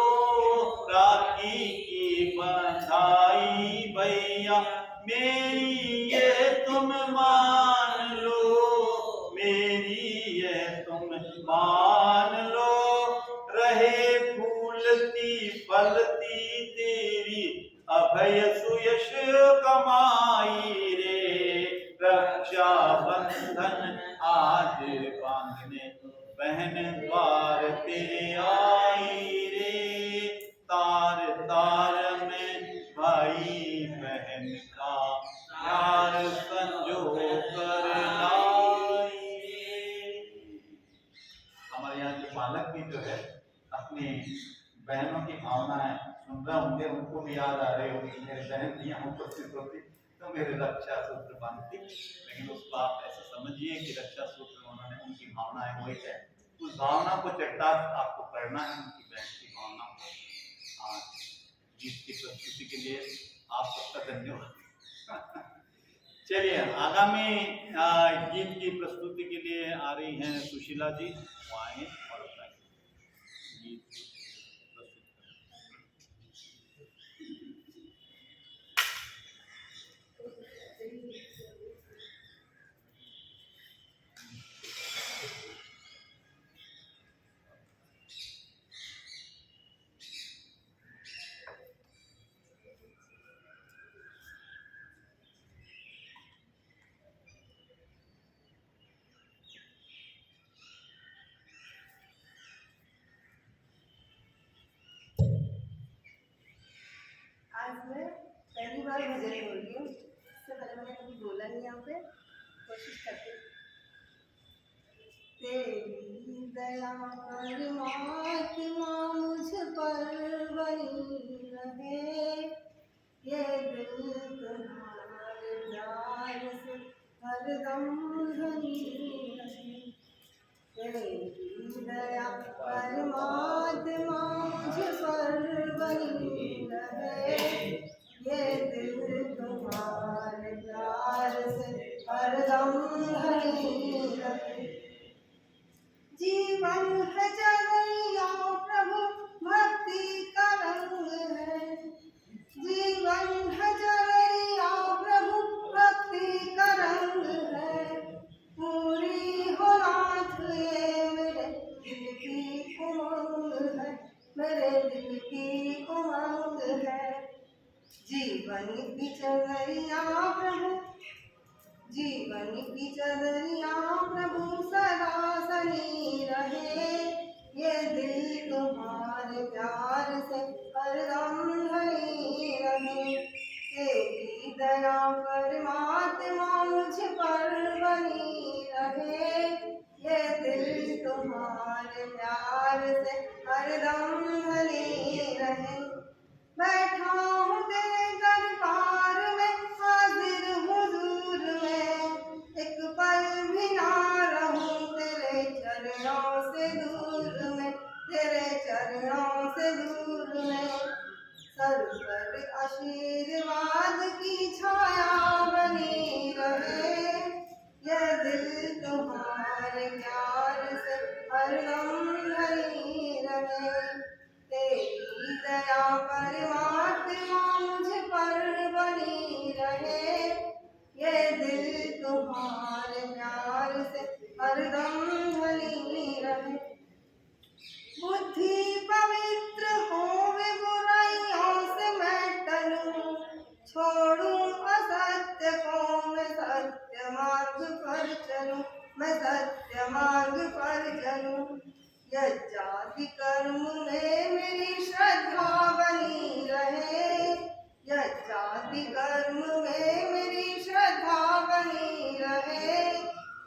Speaker 2: राखी की बंधाई भैया मेरी यह तुम मान लो, मेरी यह तुम मान लो। रहे फूलती फलती तेरी अभय सुयश कमाई रे। रक्षा बंधन आज बांधने बहन द्वार तेरे आई रे। तार तार में भाई बहन का प्यार संजो कर लाई रे। बालक भी जो है अपनी बहनों की भावनाएं सुन रहे होंगे, उनको भी याद आ रही होगी मेरी बहन भी यहाँ उपस्थित होती तो मेरे रक्षा सूत्र बांधती। लेकिन उसको आप ऐसे समझिए कि रक्षा सूत्र उन्होंने उनकी भावनाएं वही है, उस भावना को चरितार्थ आपको करना है, उनकी बहन की भावना को। हाँ, गीत की प्रस्तुति के लिए आप सबका धन्यवाद। चलिए आगामी गीत की प्रस्तुति के लिए आ रही हैं सुशीला जी, वो आए और अपना गीत प्रस्तुत
Speaker 4: आज मैं पहली बार भजन बोल रही हूँ, इससे पहले मैंने कभी बोला नहीं यहाँ पे, कोशिश करती हूँ। तेरी दया परमात्मा मुझ पर बनी रहे, ये दिल तुम्हारे प्यार से हरदम धनी रहे। तेरी दया परमात्मा मुझ पर बनी रहे, ये दिल तुम्हारे प्यार से हरदम धनी रहे। जीवन है चरैया प्रभु भक्ति का रंग है, जीवन है चरैया प्रभु भक्ति का रंग है। पूरी हो नाथ ये मेरे दिल की उमंग है, मेरे दिल की उमंग है। जीवन की चरैया प्रभु, जीवन की चरैया प्रभु सदा सनी रहे, ये दिल तुम्हारे प्यार से हरदम धनी रहे। तेरी दया परमात्मा मुझ पर बनी रहे, ये दिल तुम्हारे प्यार से हरदम धनी रहे। बैठा हूँ तेरे दरबार में, हाजिर हुजूर में, एक पल भी ना रहूं तेरे चरणों से दूर में, तेरे चरणों से दूर में। सर पर आशीर्वाद की छाया बनी रहे, ये दिल तुम्हारे प्यार से हरदम धनी रहे। तेरी दया परमात्मा मुझ पर बनी रहे, ये दिल तुम्हारे प्यार से हरदम धनी रहे। बुद्धि पवित्र होवे बुराइयों से मैं टलूं, छोड़ूं असत्य को मैं सत्य मार्ग पर चलूं, मैं सत्य मार्ग पर चलूं। यज्ञादि कर्म में मेरी श्रद्धा बनी रहे, यज्ञादि कर्म में मेरी श्रद्धा बनी रहे,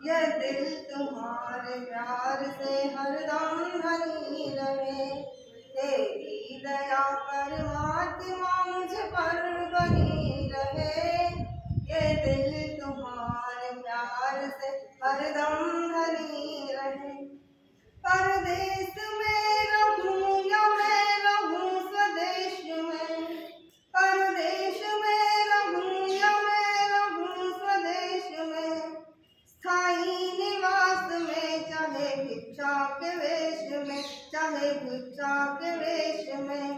Speaker 4: ये दिल तुम्हारे प्यार से हरदम धनी रहे। तेरी दया परमात्मा मुझ पर बनी रहे, ये दिल तुम्हारे प्यार से हरदम धनी रहे। परदेश में रहूं या मैं रहूं स्वदेश में, परदेश में रहूं या मैं रहूं स्वदेश में, स्थायी निवास में चाहे भिक्षा के वेश में, चाहे भिक्षा के वेश में।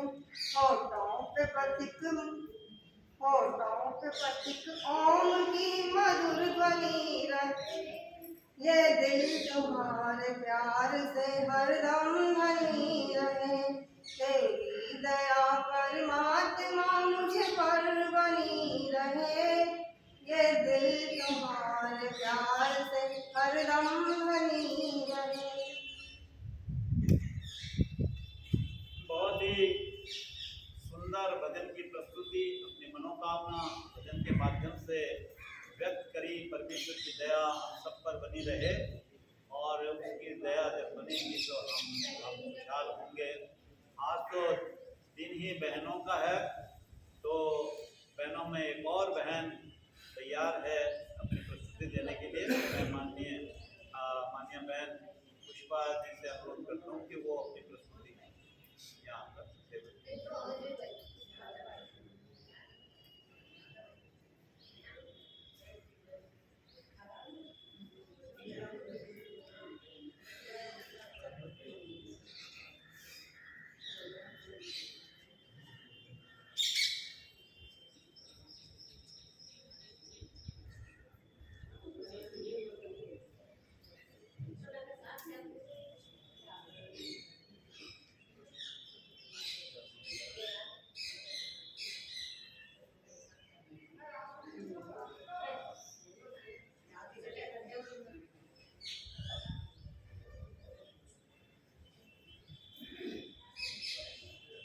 Speaker 4: होठों पे प्रतीक, होठों पे प्रतीक ओम की मधुर ध्वनि रहे, ये दिल तुम्हारे प्यार से हरदम धनी रहे। तेरी दया परमात्मा मुझ पर बनी रहे, ये दिल तुम्हारे प्यार से हरदम धनी रहे।
Speaker 2: बहुत ही सुंदर भजन की प्रस्तुति, अपनी मनोकामना भजन के माध्यम से व्यक्त करी। परमेश्वर की दया हम सब पर बनी रहे और और उसकी दया जब बनेगी तो हम खुशहाल होंगे। आज तो दिन ही बहनों का है, तो बहनों में एक और बहन तैयार है अपनी प्रस्तुति देने के लिए। मैं माननीय बहन पुष्पा जी से अनुरोध करता हूँ कि वो अपनी प्रस्तुति यहाँ पर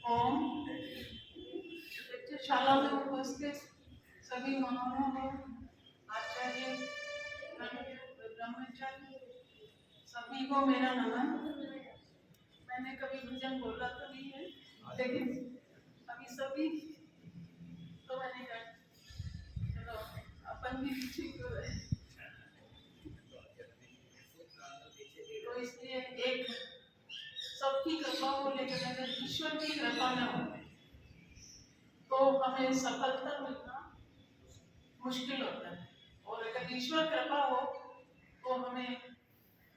Speaker 7: ओम। शाला में उपस्थित सभी महानुभाव, आचार्य, ब्रह्मचारी, सभी को मेरा नमन। मैंने कभी भजन बोला तो नहीं है, लेकिन अभी सभी तो मैंने कहा चलो अपन भी पीछे क्यों रहे। तो इसलिए एक सबकी कृपा को लेकर अगर ईश्वर की कृपा न हो तो हमें सफलता मिलना मुश्किल होता है, और अगर ईश्वर कृपा हो तो हमें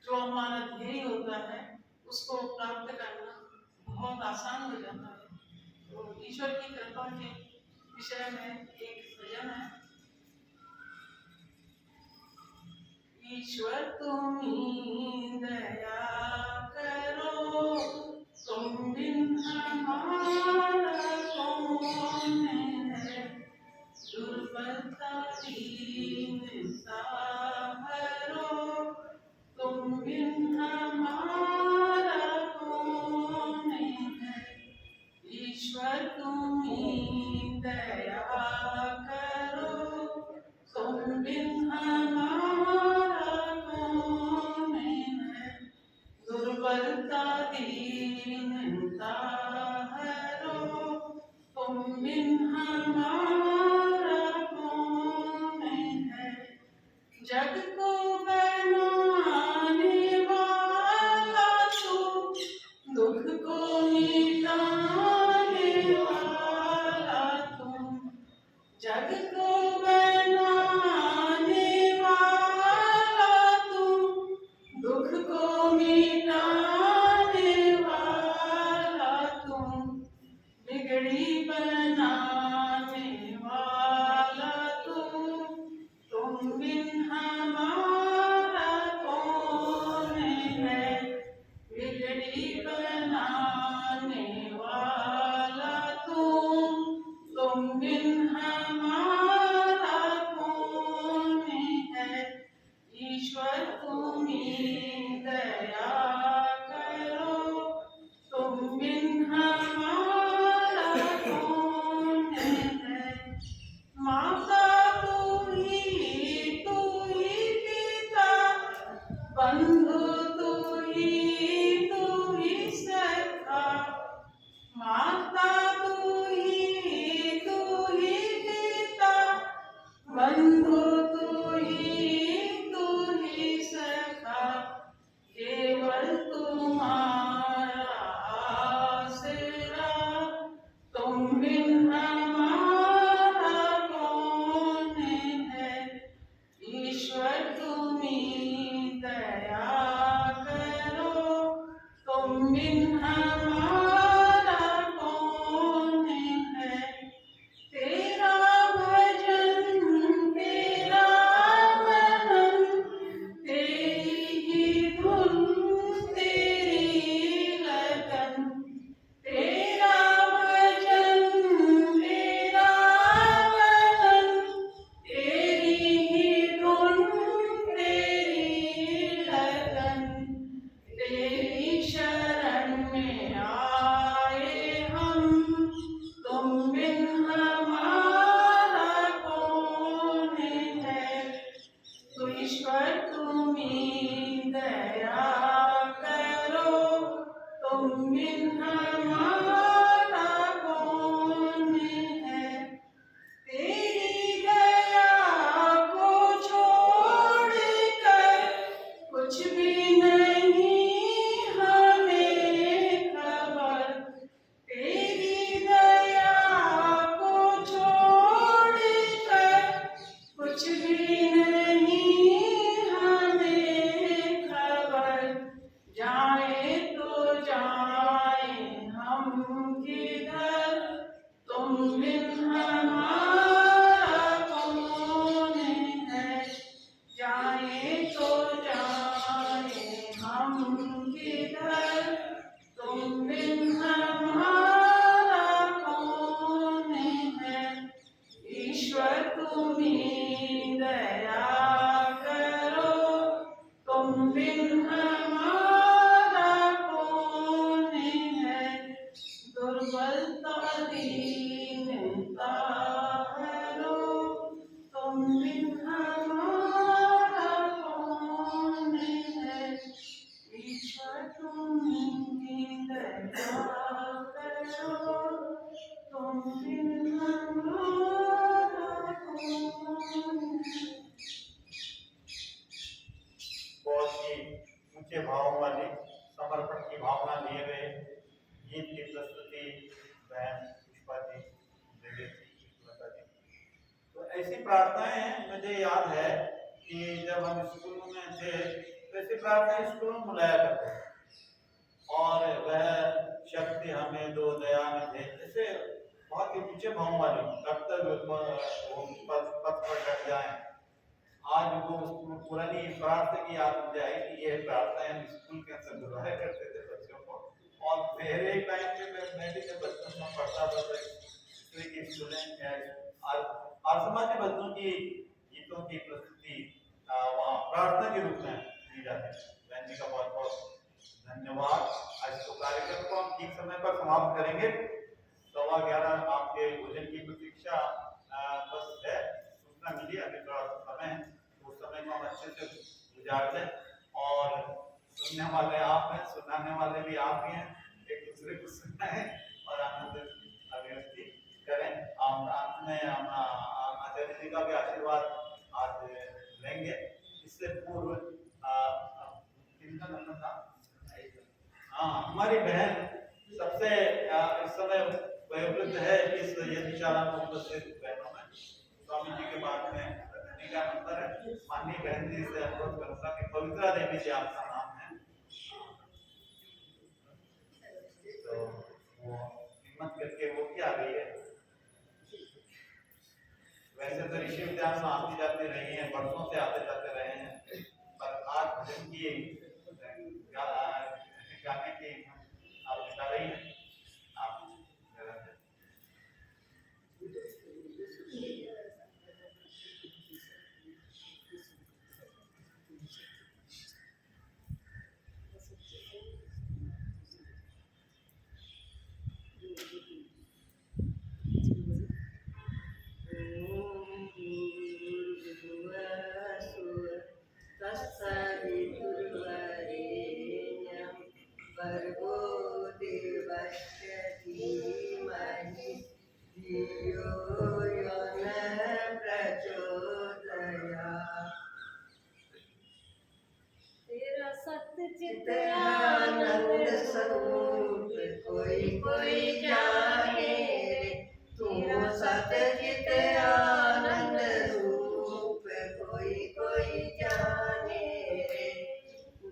Speaker 7: जो हमारा ध्येय होता है उसको प्राप्त करना बहुत आसान हो जाता है। तो ईश्वर की कृपा के विषय में एक भजन है। ईश्वर तुम्हीं दया करो, तुम बिन हमारा कौन है। दुर्बलता दीनता भरो, तुम बिन हमारा कौन है। ईश्वर तुम्हीं दया करो, तुम बिन हमारा कौन है। दुर्बलता दीनता हरो, तुम बिन हमारा कौन है। जग को बनाने वाला तू, दुख को मिटाने वाला तुम। जग को बनाने वाला तुम, दुख को मिटाने वाला तुम। बिगड़ी बनाने वाला तुम बिन हमारा कौन है। बिगड़ी बनाने वाला तुम बिन हमारा कौन है। ईश्वर तुम्हीं दया करो, तुम बिन हमारा कौन है। माता तू ही पिता, बंधु तू ही सखा। माता तू ही पिता, बंधु तू ही सखा। केवल तुम्हारा आसरा, तुम बिन हमारा कौन है। ईश्वर तुम्हीं दया करो, तुम बिन हमारा कौन है। तेरा भजन तेरा मनन, तेरी ही धुन तेरी लगन। तेरा भजन तेरा मनन, तेरी ही धुन तेरी लगन। तेरी शरण जाए हम किधर, तुम बिन हमारा कौन है। जाए तो जाए हम किधर, तुम बिन हमारा कौन है। ईश्वर तुम्हीं दया करो, तुम बिन हमारा कौन है। दुर्बलता दीनता हरो, तुम बिन हमारा कौन है। ईश्वर तुम्हीं दया करो, तुम बिन हमारा कौन है।
Speaker 2: बहुत ही ऊंचे भाव वाली समर्पण की भावना लिए हुए गीत की प्रस्तुति बहन पुष्पा जी, देवी जी, लता जी। तो ऐसी प्रार्थनाएं हैं, मुझे याद है कि जब हम स्कूलों में थे तो ऐसी प्रार्थनाएं स्कूलों में बुलाया करते थे, और वह शक्ति हमें दो दया में दे, ऐसे बहुत ही ऊंचे भाव वाली कर्तव्य पथ पर डट जाए। आज वो पुरानी प्रार्थना की याद मुझे आई कि ये प्रार्थना हम स्कूल के अंदर बुलाया करते थे बच्चों को। और मेरे टाइम पे मैं भी जब बचपन में पढ़ता था तो स्टूडेंट और समाज बच्चों की गीतों की प्रस्तुति वहाँ प्रार्थना के रूप में दी जाती है। बहन जी का बहुत बहुत धन्यवाद। आज तो कार्यक्रम को हम ठीक समय पर समाप्त करेंगे। 11:15 आपके भोजन की प्रतीक्षा बस है, सूचना मिली, अभी थोड़ा समय है, उस समय को हम अच्छे से गुजार लें। और सुनने वाले आप हैं, सुनाने वाले भी आप ही हैं, एक दूसरे को सुनाएं और आनंद अभिव्यक्ति करें। हम अंत में हम आचार्य जी का भी आशीर्वाद आज लेंगे। इससे पूर्व किनका नाम था? हमारी बहन सबसे इस समय वयोवृद्ध है इस यज्ञशाला में उपस्थित बहनों में। स्वामी जी के बाद में का नंबर है। माननीय बहन जी से अनुरोध करूंगा कि पवित्रा देवी जी आपका नाम है, तो वो हिम्मत करके वो क्या रही है। वैसे तो ऋषि उद्यान में आती जाती रही हैं, वर्षों से आते जाते रहे हैं, पर आज भजन की गाने की आप बता रही हैं। आप
Speaker 3: तेरा सत्चित आनंद स्वरूप कोई कोई जाने रे, तू सत्चित आनंद रूप कोई कोई जाने रे।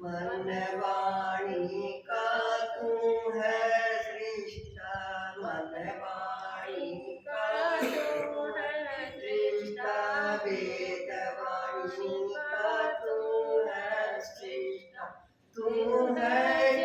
Speaker 3: मन वाणी का तू है सृष्टा, मन वाणी का तू है सृष्टा, वेद वाणी का तू है सृष्टा, तू है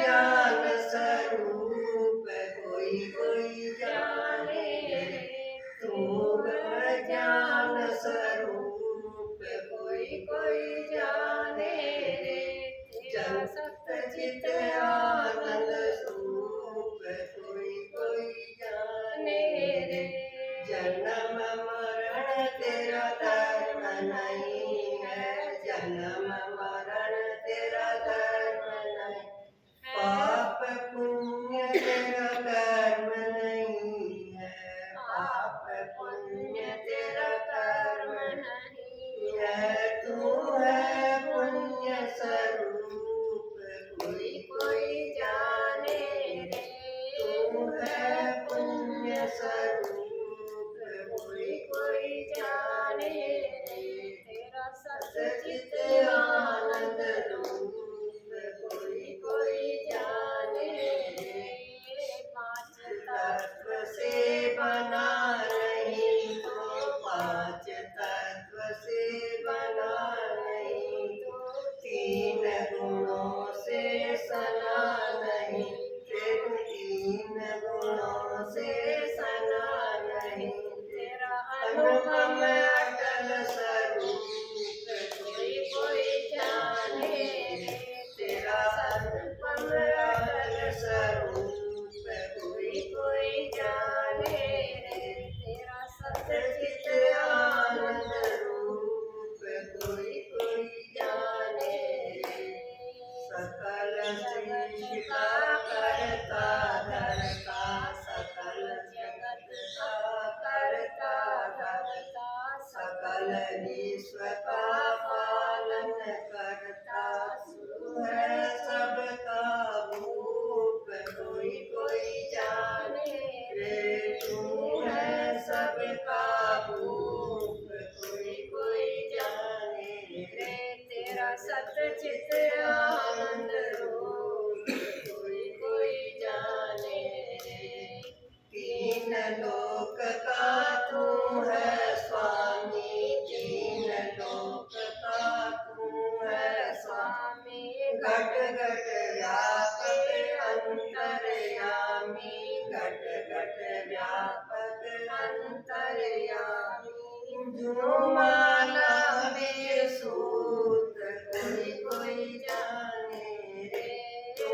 Speaker 4: करता सो है सबका भूप, कोई कोई जाने रे तू है सबका भूप, कोई कोई जाने रे तेरा सतचित आनंद रूप, कोई कोई जाने रे। तीन लोक का तू है स्वामी, तीन लोक का तू है स्वामी, घट घट व्यापक अंतर्यामी, घट घट व्यापक अंतर्यामी। जो माला में सूत कोई कोई जाने रे, जो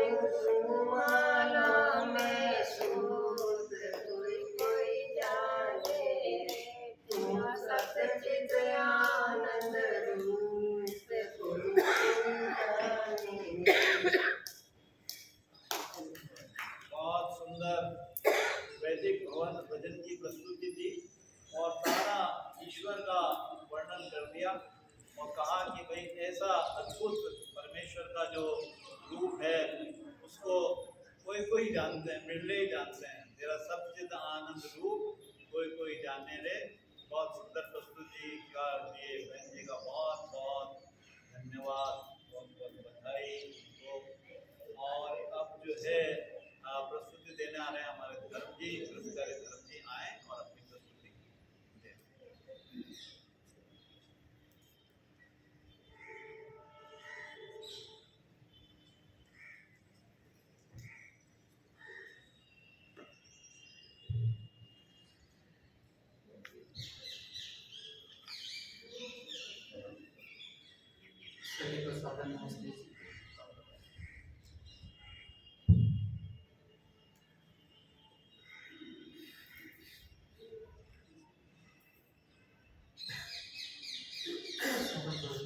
Speaker 4: माला में सूत कोई कोई जाने रे, तू सच्चित आनंद रूप, कोई कोई जाने रे।
Speaker 2: बहुत सुंदर वैदिक भवन भजन की प्रस्तुति थी और सारा ईश्वर का वर्णन कर दिया और कहा कि भाई ऐसा अद्भुत परमेश्वर का जो रूप है उसको कोई कोई जानते हैं, मिलले ही जानते हैं। तेरा सच्चित आनंद रूप कोई कोई जानने रे। बहुत सुंदर प्रस्तुति का दिए बहन जी का बहुत बहुत धन्यवाद, बहुत बहुत बधाई। तो और अब जो है प्रस्तुति देने आ रहे हैं हमारे धर्म जी, धर्म जी आए और अपनी प्रस्तुति दें।
Speaker 5: सभी को स्वागत, नमस्ते जी।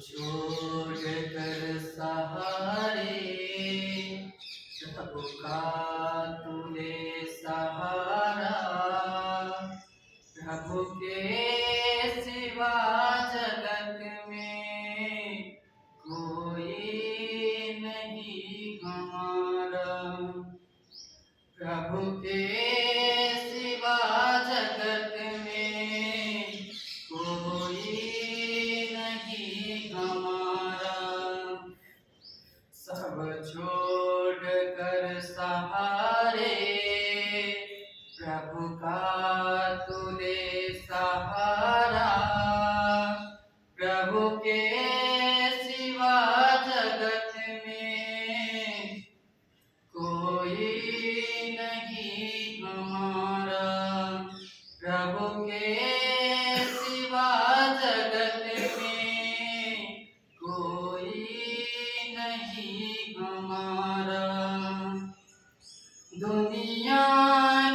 Speaker 5: छोड़ कर सहारे प्रभु का तूने सहारा, प्रभु के सिवा जगत में कोई नहीं हमारा, प्रभु के सिवा जगत में कोई नहीं हमारा। सब छोड़ कर सहारे प्रभु का तूने सहारा, प्रभु के सिवा जगत में कोई नहीं हमारा, प्रभु के सिवा जगत में कोई नहीं हमारा। दुनिया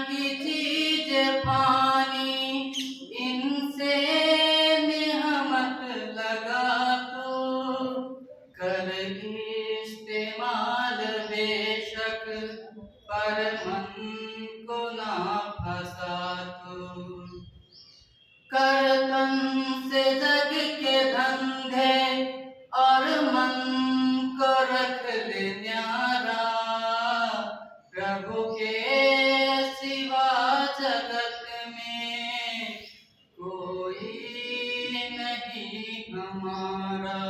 Speaker 5: की चीज पानी इनसे निहमत लगा तो कर इस्तेमाल बेशक, पर मन को ना फंसा तो कर तन से जग के धंधे और मन को रख ले न्यारा, प्रभु के सिवा जगत में कोई नहीं हमारा,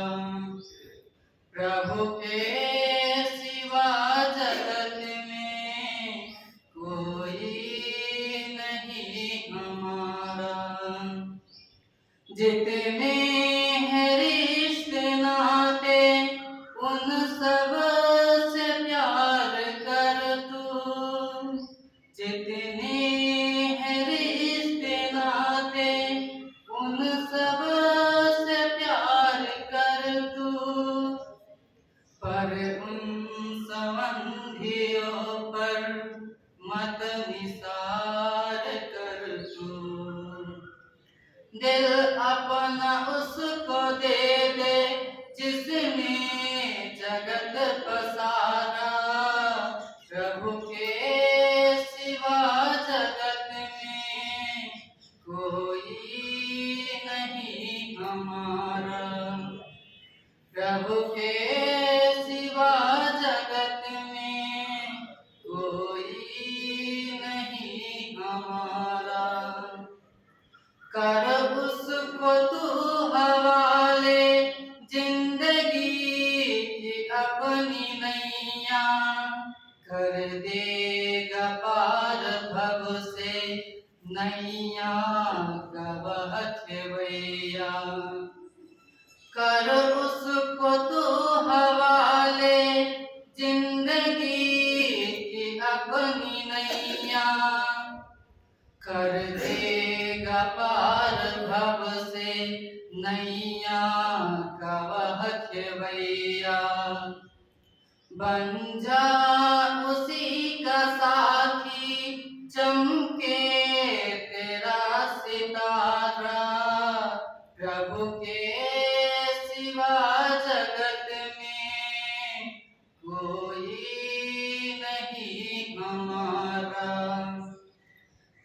Speaker 5: प्रभु के सिवा जगत में कोई नहीं हमारा। जितने हैं रिश्ते नाते उन सब से प्यार कर तू, जितने हैं रिश्ते नाते उन सब से प्यार कर तू, पर उन संबंधियों पर मत निसार कर तू। दिल अपना उसको दे दे जिसने जगत पसारा, प्रभु के सिवा जगत में कोई नहीं हमारा, प्रभु देगा पार भव से नैया कवहत भैया। कर उसको तू हवाले जिंदगी की अपनी नैया, कर देगा पार भव से नैया कवहत भैया। बन जा उसी का साथी चमके तेरा सितारा, प्रभु के सिवा जगत में कोई नहीं हमारा।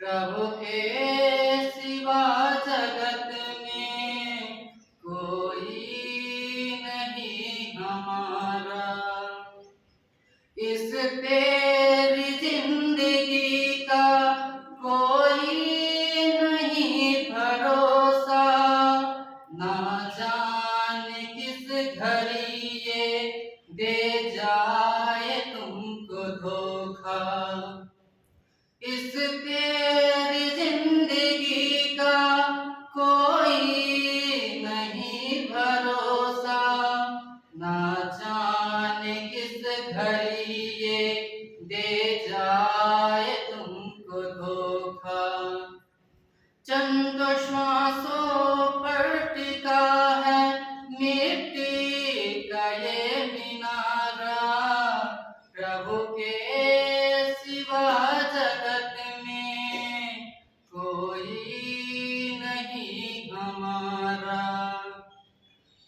Speaker 5: प्रभु के सिवा जगत में कोई नहीं हमारा। इस तेरी जिंदगी का कोई नहीं भरोसा, ना जाने किस घड़ी ये दे जाए तुमको धोखा। इस तेरी जिंदगी का कोई नहीं भरोसा, ना जाने किस घड़ी ये दे जाए तुमको धोखा। चंद श्वासों पर टिका है मिट्टी का ये मीनारा, प्रभु के सिवा जगत में कोई नहीं हमारा।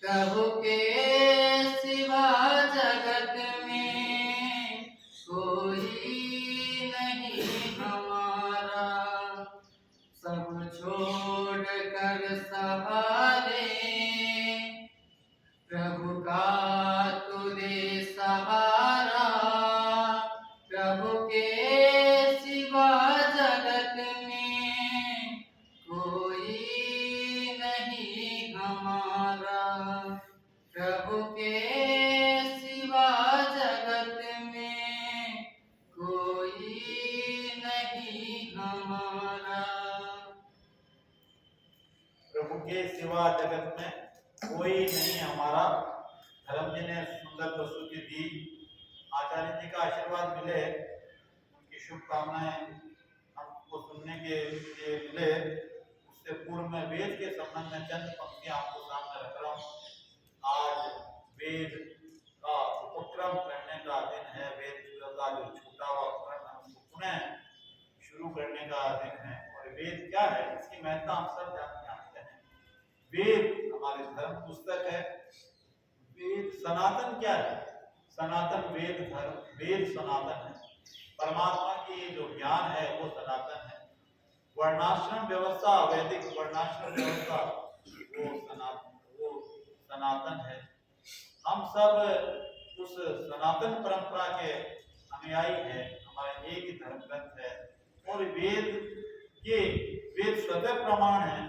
Speaker 5: प्रभु के सिवा जगत में कोई नहीं हमारा। सब छोड़ कर सहारे प्रभु का तू दे सहारा, प्रभु के सिवा जगत में कोई नहीं हमारा। प्रभु के सिवा जगत में कोई नहीं हमारा।
Speaker 2: प्रभु के सिवा जगत में कोई नहीं हमारा। धर्म जी ने सुंदर प्रस्तुति दी। आचार्य जी का आशीर्वाद मिले, उनकी शुभकामनाएं हमको सुनने के लिए मिले। उससे पूर्व में वेद के संबंध में चंद पंक्तियां आपको सामने रख रहा हूँ। आज वेद का उपक्रम करने का दिन है। वेद का जो छूटा हुआ उपक्रम है उसको पुनः शुरू करने का दिन है। और वेद क्या है, इसकी महत्ता हम सब जानते हैं। वेद हमारे धर्म पुस्तक है। वेद सनातन क्या है? सनातन वेद धर्म, वेद सनातन है। परमात्मा की जो ज्ञान है वो सनातन है। वर्णाश्रम व्यवस्था, वैदिक वर्णाश्रम व्यवस्था वो सनातन है। हम सब उस सनातन परंपरा के अनुयायी हैं। हमारा एक ही धर्म ग्रंथ है। और वेद स्वतः प्रमाण है,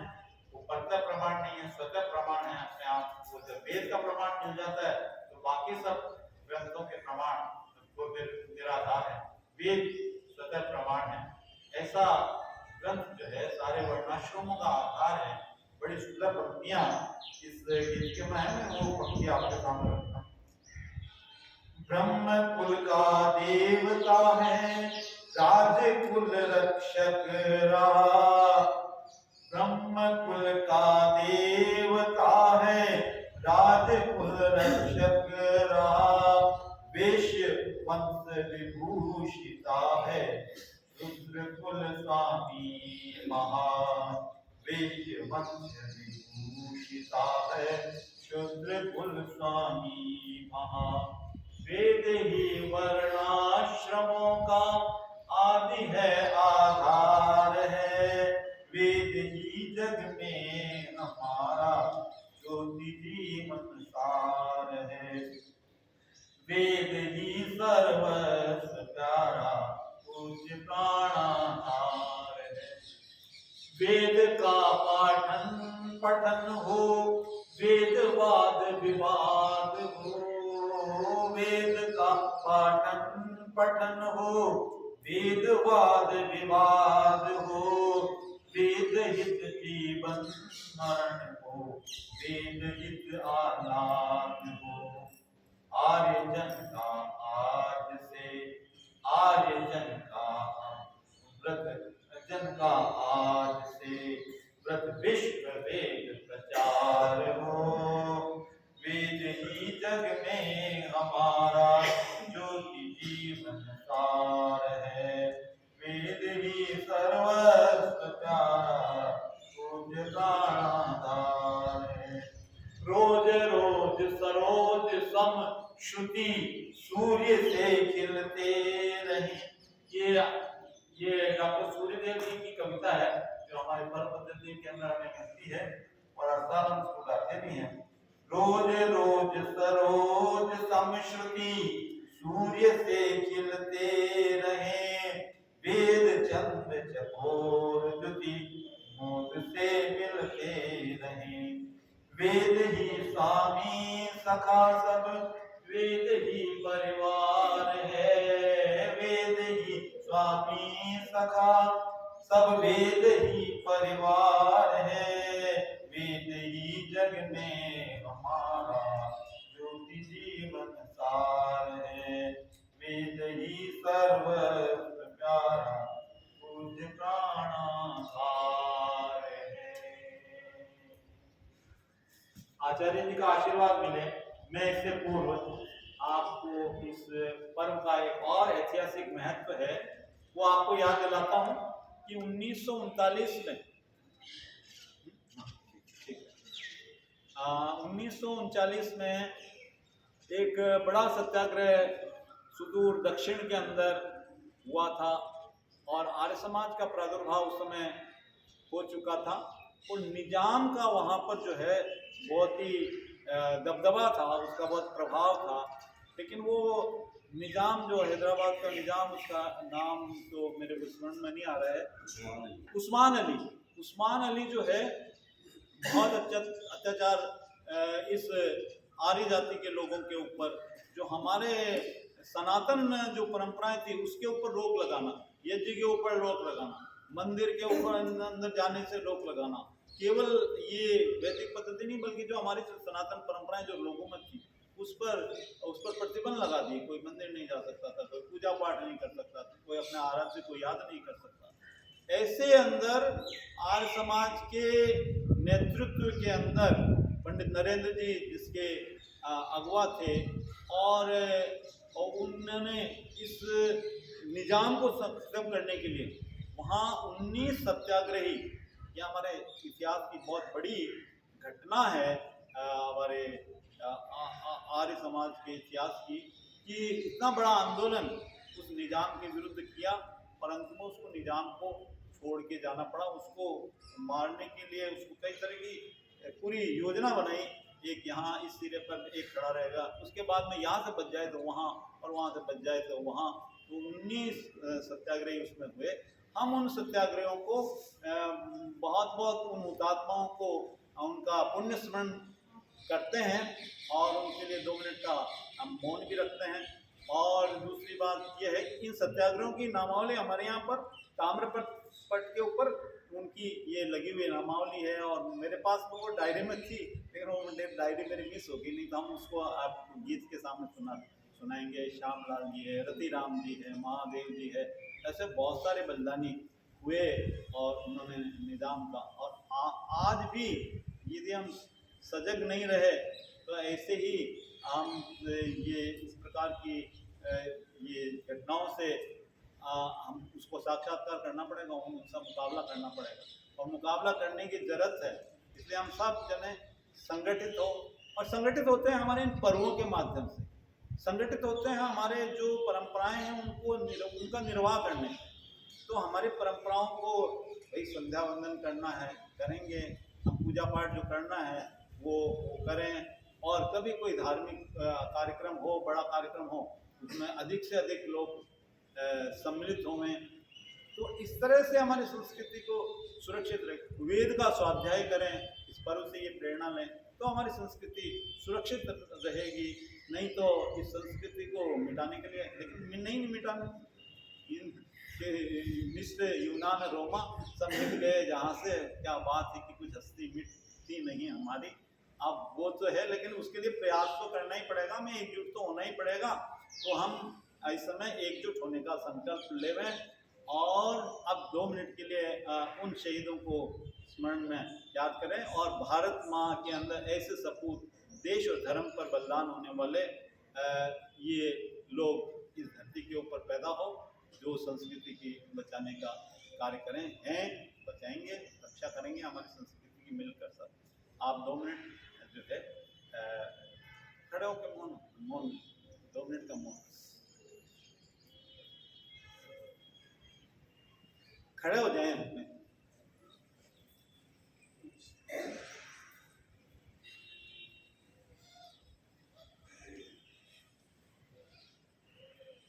Speaker 2: वो परतः प्रमाण नहीं है, स्वतः प्रमाण है अपने आप। वो जब वेद का प्रमाण मिल जाता है तो बाकी सब ग्रंथों के प्रमाण वो निराधार है। वेद स्वतः प्रमाण है। ऐसा ग्रंथ जो है सारे वर्णाश्रमों का आधार है। बड़ी सुंदर पंक्तियां इस गीत के में वो पंक्ति आपके सामने रखता हूं। ब्रह्म कुल का देवता है राजकुल रक्षक रहा। ब्रह्म कुल का देवता है राजकुल रक्षक रहा। वैश्य वंश विभूषिता है रुद्र कुल स्वामी महा। वैश्य वंश विभूषिता है शूद्र कुल स्वामी महा। वेद ही वर्णाश्रमों का आदि है, आधार है। वेद ही जग में हमारा ज्योति जीवन सार है। वेद ही सर्वस्व प्यारा पूज्य प्राणाहार है। वेद का पाठन पठन हो, वेद वाद विवाद हो। वेद का पाठन पठन हो, वेद वाद विवाद हो, वेद हित जीवन मरण हो, वेद हित आह्लाद हो। आर्य जन का आज से, आर्य जन का व्रत जन का आज से, व्रत विश्व वेद प्रचार हो। वेद ही जग में हमारा ज्योति जीवन सार है, वेद ही सर्वस्व प्यारा पूज्य प्राणाधार है। रोज रोज सरोज सम श्रुति सूर्य से खिलते रहे। ये डॉक्टर सूर्यदेव जी की कविता है जो हमारे परम पद्धति के अंदर हमें मिलती है और हर साल हम उसको गाते भी हैं। रोज रोज सरोज सम श्रुति सूर्य से खिलते रहे, वेद चंद्र चकोर ज्योति मोद से मिलते रहे। वेद ही स्वामी सखा सब, वेद ही परिवार है, वेद ही स्वामी सखा सब, वेद ही परिवार है, वेद ही जग में हमारा ज्योति जीवन सार है, वेद ही सर्वस्व प्यारा पूज्य प्राणाधार है। आचार्य जी का आशीर्वाद मिले। मैं इससे पूर्व आपको इस पर्व का एक और ऐतिहासिक महत्व है वो आपको याद दिलाता हूं कि 1939 में 1939 में एक बड़ा सत्याग्रह सुदूर दक्षिण के अंदर हुआ था और आर्य समाज का प्रादुर्भाव उस समय हो चुका था और निजाम का वहाँ पर जो है बहुत ही दबदबा था, उसका बहुत प्रभाव था। लेकिन वो निजाम जो हैदराबाद का निजाम, उसका नाम तो मेरे को स्मरण में नहीं आ रहा है, उस्मान अली जो है बहुत अत्याचार इस आर्य जाति के लोगों के ऊपर, जो हमारे सनातन जो परंपराएं थी उसके ऊपर रोक लगाना, यज्ञ के ऊपर रोक लगाना, मंदिर के ऊपर अंदर जाने से रोक लगाना, केवल ये वैदिक पद्धति नहीं बल्कि जो हमारी सनातन परंपराएं जो लोगों में थी उस पर प्रतिबंध लगा दिए। कोई मंदिर नहीं जा सकता था, कोई पूजा पाठ नहीं कर सकता था, कोई अपने आराध्य को याद नहीं कर सकता। ऐसे अंदर आर्य समाज के नेतृत्व के अंदर पंडित नरेंद्र जी जिसके अगवा थे और उन्होंने इस निजाम को खत्म करने के लिए वहाँ 19 सत्याग्रही, ये हमारे इतिहास की बहुत बड़ी घटना है हमारे आर्य समाज के इतिहास की, कि इतना बड़ा आंदोलन उस निजाम के विरुद्ध किया और अंत में उसको निजाम को छोड़ के जाना पड़ा। उसको मारने के लिए उसको कई तरह की पूरी योजना बनाई, एक यहाँ इस सिरे पर एक खड़ा रहेगा, उसके बाद में यहाँ से बच जाए तो वहाँ और वहाँ से बच जाए तो वहाँ। तो 19 सत्याग्रही उसमें हुए। हम उन सत्याग्रहियों को बहुत बहुत उन हुतात्माओं को उनका पुण्य स्मरण करते हैं और उनके लिए 2 मिनट का हम मौन भी रखते हैं। और दूसरी बात यह है कि इन सत्याग्रहों की नामावली हमारे यहाँ पर ताम्रपट के ऊपर उनकी ये लगी हुई नामावली है और मेरे पास वो डायरी में थी, लेकिन वो डायरी मेरी मिस हो गई, नहीं तो हम उसको आप गीत के सामने सुनाएंगे। श्यामलाल जी है, रतिराम जी है, महादेव जी है, ऐसे बहुत सारे बलिदानी हुए और उन्होंने निजाम का। और आज भी यदि हम सजग नहीं रहे तो ऐसे ही हम ये इस प्रकार की ये घटनाओं से हम उसको साक्षात्कार करना पड़ेगा, उनका मुकाबला करना पड़ेगा और मुकाबला करने की ज़रूरत है। इसलिए हम सब जने संगठित हो और संगठित होते हैं हमारे इन पर्वों के माध्यम से, संगठित होते हैं हमारे जो परंपराएं हैं उनका निर्वाह करने। तो हमारी परंपराओं को भाई संध्या वंदन करना है, करेंगे, हम पूजा पाठ जो करना है वो करें और कभी कोई धार्मिक कार्यक्रम हो, बड़ा कार्यक्रम हो, उसमें अधिक से अधिक लोग सम्मिलित हों। तो इस तरह से हमारी संस्कृति को सुरक्षित रखें, वेद का स्वाध्याय करें, इस पर्व से ये प्रेरणा लें तो हमारी संस्कृति सुरक्षित रहेगी। नहीं तो इस संस्कृति को मिटाने के लिए, लेकिन नहीं मिटाने, कि मिस्र यूनान रोमा सब मिट गए जहाँ से, क्या बात है कि कुछ हस्ती मिटती नहीं हमारी। अब वो तो है, लेकिन उसके लिए प्रयास तो करना ही पड़ेगा, हमें एकजुट तो होना ही पड़ेगा। तो हम इस समय एकजुट होने का संकल्प लेवें और अब 2 मिनट के लिए उन शहीदों को स्मरण में याद करें और भारत माँ के अंदर ऐसे सपूत, देश और धर्म पर बलिदान होने वाले ये लोग इस धरती के ऊपर पैदा हो, जो संस्कृति की बचाने का कार्य करें, हैं, बचाएंगे, रक्षा करेंगे हमारी संस्कृति की मिलकर सब। आप 2 मिनट जो है खड़े होकर मौन 2 मिनट का मौन खड़े हो जाएं अपने।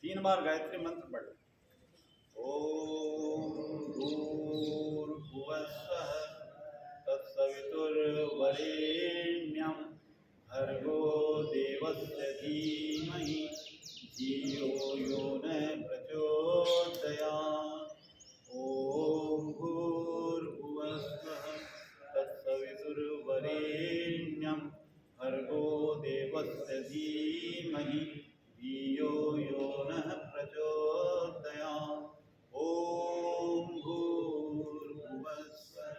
Speaker 2: तीन बार गायत्री मंत्र पढ़। ओम भूर्भुवः स्वः तत्सवितुर्वरेण्यं भर्गो देवस्य धीमहि धियो यो न प्रचोदयात्। ओम भूर्भुवः स्वः तत्सवितुर्वरेण्यं भर्गो देवस्य धीमहि धियो यो नः प्रचोदयात्। ओम भूर्भुवः स्वः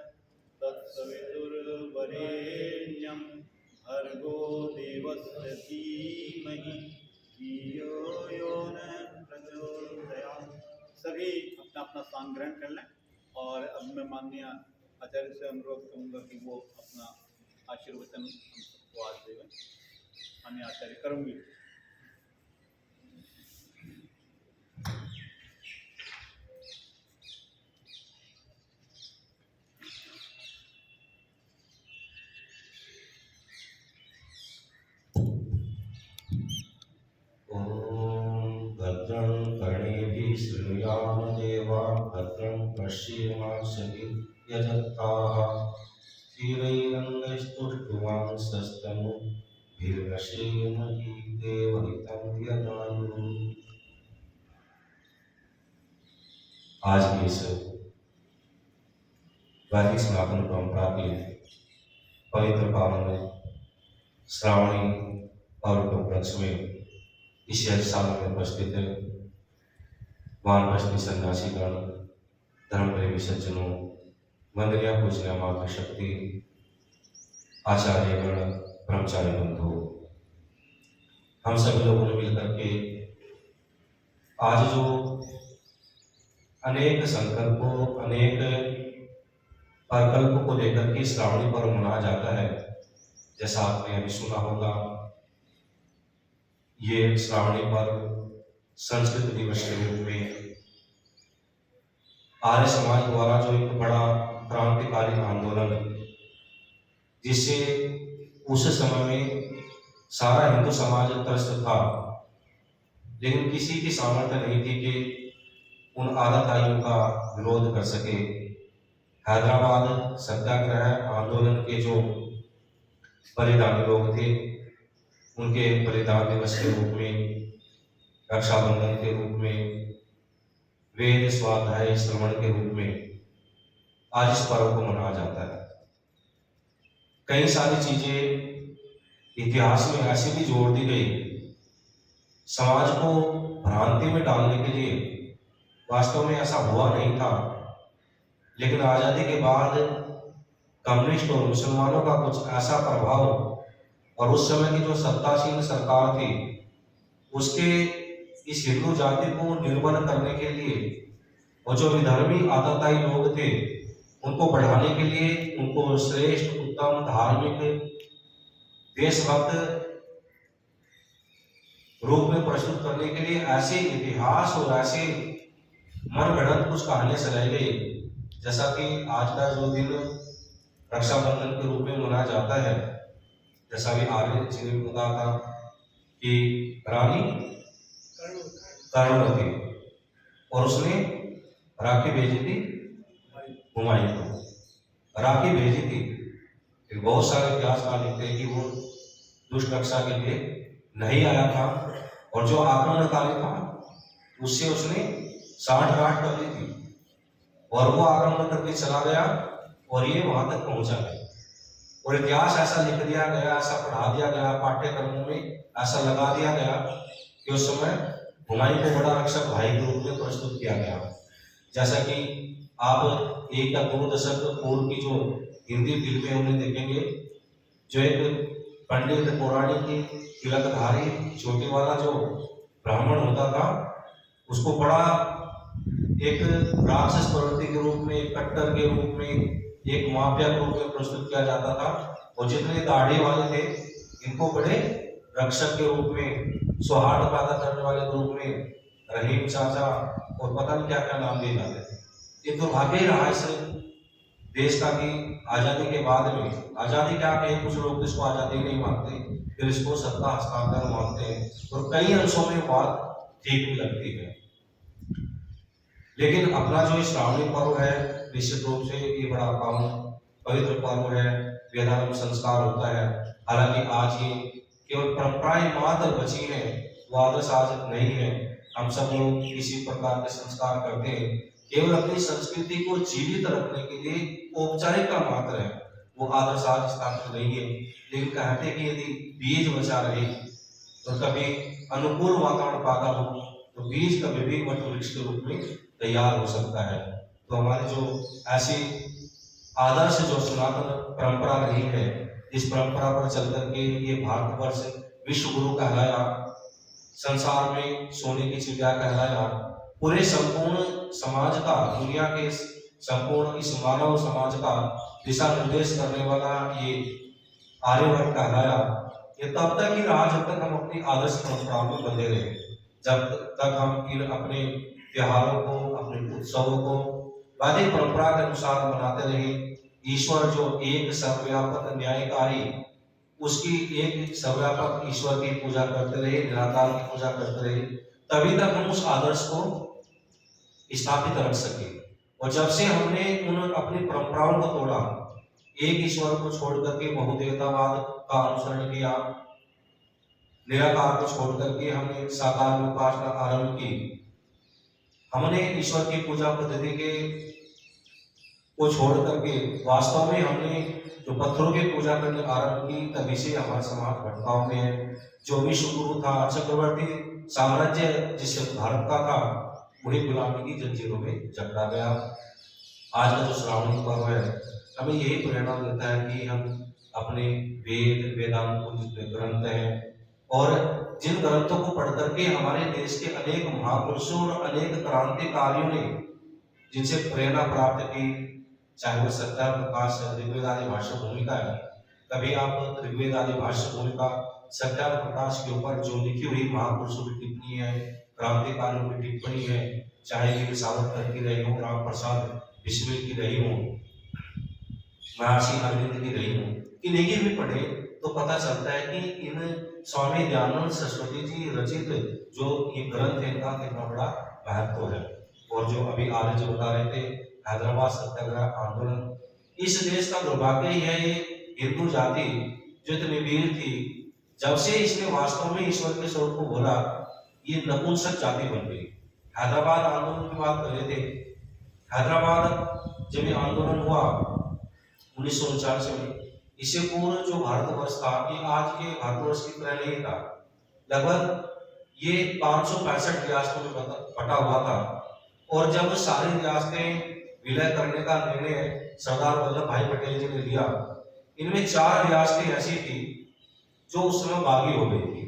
Speaker 2: तत्सवितुर्वरेण्यं भर्गो देवस्य धीमहि धियो यो नः प्रचोदयात्। सभी अपना अपना स्थान ग्रहण कर लें और अब मैं माननीय आचार्य से अनुरोध करूँगा कि वो अपना आशीर्वचन हम सबको आज देवें। माननीय आचार्य करूँगी।
Speaker 8: भद्रं कर्णेभिः शृणुयाम देवाः भद्रं पश्येमाक्षभिर्यजत्राः स्थिरैरङ्गैस्तुष्टुवांसस्तनूभिर्नशेम देवहितं यदायुः। आज की इस वैदिक सनातन परंपरा के पवित्र पावन श्रावणी पर्व के उपलक्ष्य में इस यज्ञशाला में उपस्थित वानप्रस्थी सन्यासीगण, धर्म प्रेमी सज्जनों, वंदनीय पूजनीय मातृशक्ति, आचार्यगण, ब्रह्मचारी बंधु, हम सभी लोगों ने मिलकर के आज जो अनेक संकल्पों, अनेक प्रकल्पों को लेकर के श्रावणी पर्व मनाया जाता है। जैसा आपने अभी सुना होगा, ये श्रावणी पर्व संस्कृत दिवस के रूप में आर्य समाज द्वारा जो एक बड़ा क्रांतिकारी आंदोलन, जिससे उस समय में सारा हिंदू समाज त्रस्त था, लेकिन किसी की सामर्थ्य नहीं थी कि उन आदताइयों का विरोध कर सके। हैदराबाद सत्याग्रह आंदोलन के जो बलिदानी लोग थे, उनके बलिदान दिवस के रूप में, रक्षाबंधन के रूप में, वेद स्वाध्याय श्रवण के रूप में आज इस पर्व को मनाया जाता है। कई सारी चीजें इतिहास में ऐसी भी जोड़ दी गई समाज को भ्रांति में डालने के लिए। वास्तव में ऐसा हुआ नहीं था, लेकिन आजादी के बाद कम्युनिस्ट और मुसलमानों का कुछ ऐसा प्रभाव और उस समय की जो सत्तासीन सरकार थी, उसके इस हिंदू जाति को निर्बल करने के लिए और जो विधर्मी आतताई लोग थे, उनको बढ़ाने के लिए, उनको श्रेष्ठ, उत्तम, धार्मिक, देशभक्त रूप में प्रस्तुत करने के लिए ऐसे इतिहास और ऐसे मनगढ़ंत कुछ कहानियां सुनाई गई। जैसा कि आज का जो दिन रक्षाबंधन के रूप में मनाया जाता है, जैसा भी आर्य जी ने बताया था कि रानी कर्णवती और उसने राखी भेजी थी हुमायूं को, राखी भेजी थी। बहुत सारे इतिहासकार लिखते हैं कि वो दुष्ट रक्षा के लिए नहीं आया था और जो आक्रमणकारी था उससे उसने 60 टली थी और वो आक्रमण करके चला गया और ये वहां तक पहुंचा है। और इतिहास ऐसा लिख दिया गया, ऐसा पढ़ा दिया गया पाठ्यक्रमों में, ऐसा लगा दिया गया कि उस समय हुमायूं को बड़ा रक्षक भाई के रूप में प्रस्तुत किया गया। जैसा कि आप 1 या 2 दशक पूर्व की जो हिंदी फिल्में उन्हें देखेंगे, जो एक पंडित पौराणिक तिलकधारी छोटे वाला जो ब्राह्मण होता था, उसको बड़ा एक राक्षस प्रवृत्ति के रूप में, एक कट्टर के रूप में, एक माफिया के रूप में प्रस्तुत किया जाता था। और जितने दाढ़ी वाले थे इनको बड़े रक्षक के रूप में, सौहार्द पैदा करने वाले के रूप में रहीम चाचा और पता नहीं क्या क्या नाम दिए जाते थे। ये दुर्भाग्य ही रहा इस देश का कि आजादी के बाद में, आजादी क्या कहें, कुछ लोग इसको आजादी नहीं मानते, फिर इसको सत्ता हस्तांतरण मानते हैं और कई अंशों में बात ठीक भी लगती है। लेकिन अपना जो श्रावणी पर्व है, निश्चित रूप से ये बड़ा पावन पवित्र पर्व है, वेदांत संस्कार होता है। हालांकि आज ये केवल परंपराएं मात्र बची हैं, वो आदर्श आज नहीं है। हम सब लोग किसी प्रकार के संस्कार करते हैं केवल अपनी संस्कृति को जीवित रखने के लिए, औपचारिकता मात्र है, वो आदर्श आज स्थापित नहीं है। लेकिन कहते हैं कि यदि बीज बचा रहे तो कभी अनुकूल वातावरण पैदा हो तो बीज कभी भी वट वृक्ष के रूप में तैयार हो सकता है। तो हमारी जो ऐसी आदर्श जो सनातन परंपरा रही है, इस परंपरा पर चल करके ये भारतवर्ष विश्व गुरु कहलाया, संसार में सोने की चिड़िया कहलाया, पूरे संपूर्ण समाज का, दुनिया के संपूर्ण इस मानव समाज का दिशा निर्देश करने वाला ये आर्यवर्त कहलाया। ये तब तक ही रहा जब तक हम अपनी आदर्श परंपराओं में बंधे रहे, जब तक हम इन अपने त्योहारों को, अपने उत्सवों को वैदिक परंपरा के अनुसार मनाते रहे। ईश्वर जो एक सर्वव्यापक न्यायकारी, उसकी एक सर्वव्यापक ईश्वर की पूजा करते रहे, निराकार की पूजा करते रहे, तभी तक हम उस आदर्श को स्थापित रख सके। और जब से हमने उन अपनी परंपराओं को तोड़ा, एक ईश्वर को छोड़ करके बहुदेवतावाद का अनुसरण किया, निराकार को छोड़ करके हमने साकार में उपासना आरंभ की, हमने ईश्वर की पूजा पद्धति के को छोड़ करके वास्तव में हमने जो पत्थरों की पूजा करने आरंभ की, तभी से हमारा समाज भटकाव में है। जो विश्व गुरु था, चक्रवर्ती साम्राज्य जिस भारत का था, वही गुलामी की जंजीरों में जकड़ा गया। आज का जो श्रावणी पर्व है हमें यही प्रेरणा देता है कि हम अपने वेद, वेदांत जितने ग्रंथ हैं और जिन ग्रंथों को पढ़ करके हमारे देश के अनेक महापुरुषों और अनेक क्रांतिकारियों ने जिनसे प्रेरणा प्राप्त की, चाहे वो सत्या प्रकाश ऋग्वेद आदि भाष्य भूमिका है। कभी आप ऋग्वेद आदि भाष्य भूमिका सत्या प्रकाश के ऊपर जो लिखी हुई महापुरुषों की टिप्पणी है, क्रांतिकारियों की टिप्पणी है, चाहे वीर सावरकर की रही हो, राम प्रसाद बिस्मिल की रही हो, महर्षि अरविंद की रही हो, इन्हीं की भी पढ़े तो पता चलता है कि इन स्वामी दयानंद सरस्वती जी रचित जो ये ग्रंथ है, इनका कितना बड़ा महत्व है। और जो अभी आर्य जो बता रहे थे, हैदराबाद सत्याग्रह आंदोलन, इस देश का दुर्भाग्य ही है, ये हिंदू जाति जो इतनी वीर थी, जब से इसने वास्तव में ईश्वर के स्वरूप को बोला, ये नपुंसक जाति बन गई। हैदराबाद आंदोलन की बात कर रहे थे, हैदराबाद जब ये आंदोलन हुआ 1949 में, इससे पूर्व जो भारतवर्ष था ये आज के भारतवर्ष की तरह नहीं था। लगभग ये 565 रियासतों में बटा हुआ था। और जब सारी रियासतें विलय करने का निर्णय सरदार वल्लभ भाई पटेल जी ने लिया, इनमें 4 रियासतें ऐसी थी जो उस समय बागी हो गई थी।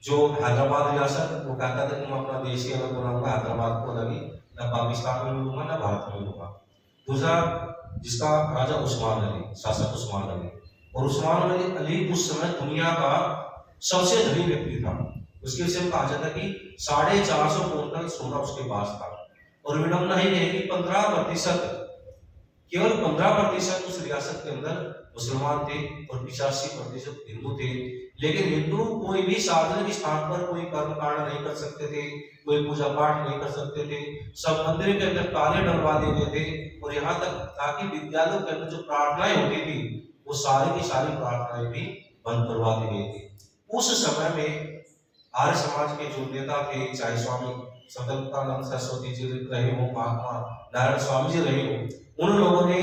Speaker 8: जो हैदराबाद रियासत, वो कहता था कि मैं अपना देश ही अलग बनाऊंगा, हैदराबाद को अलग ही, न पाकिस्तान में लूंगा न भारत में लूंगा। दूसरा जिसका राजा उस्मान अली, शासक उस्मान अली, और उस्मान अली उस समय दुनिया का सबसे धनी व्यक्ति था। उसके विषय में कहा जाता कि 450 क्विंटल सोना उसके पास था। और विडम्बना ही है कि 15%, केवल 15% उस रियासत के अंदर मुसलमान थे और 85% हिंदू थे। लेकिन हिंदू कोई भी सार्वजनिक स्थान पर कोई कर्म कांड नहीं कर सकते थे, कोई पूजा पाठ नहीं कर सकते थे, सब मंदिर के अंदर ताले डलवा दिए थे। और यहाँ तक ताकि विद्यालयों के अंदर जो प्रार्थनाएं होती थी, वो सारी की सारी प्रार्थनाएं भी बंद करवा दी गई थी। उस समय में आर्य समाज के जो नेता थे, चाहे स्वामी स्वतंत्रानंद सरस्वती जी रहे हो, महात्मा नारायण स्वामी जी रहे हो, उन लोगों ने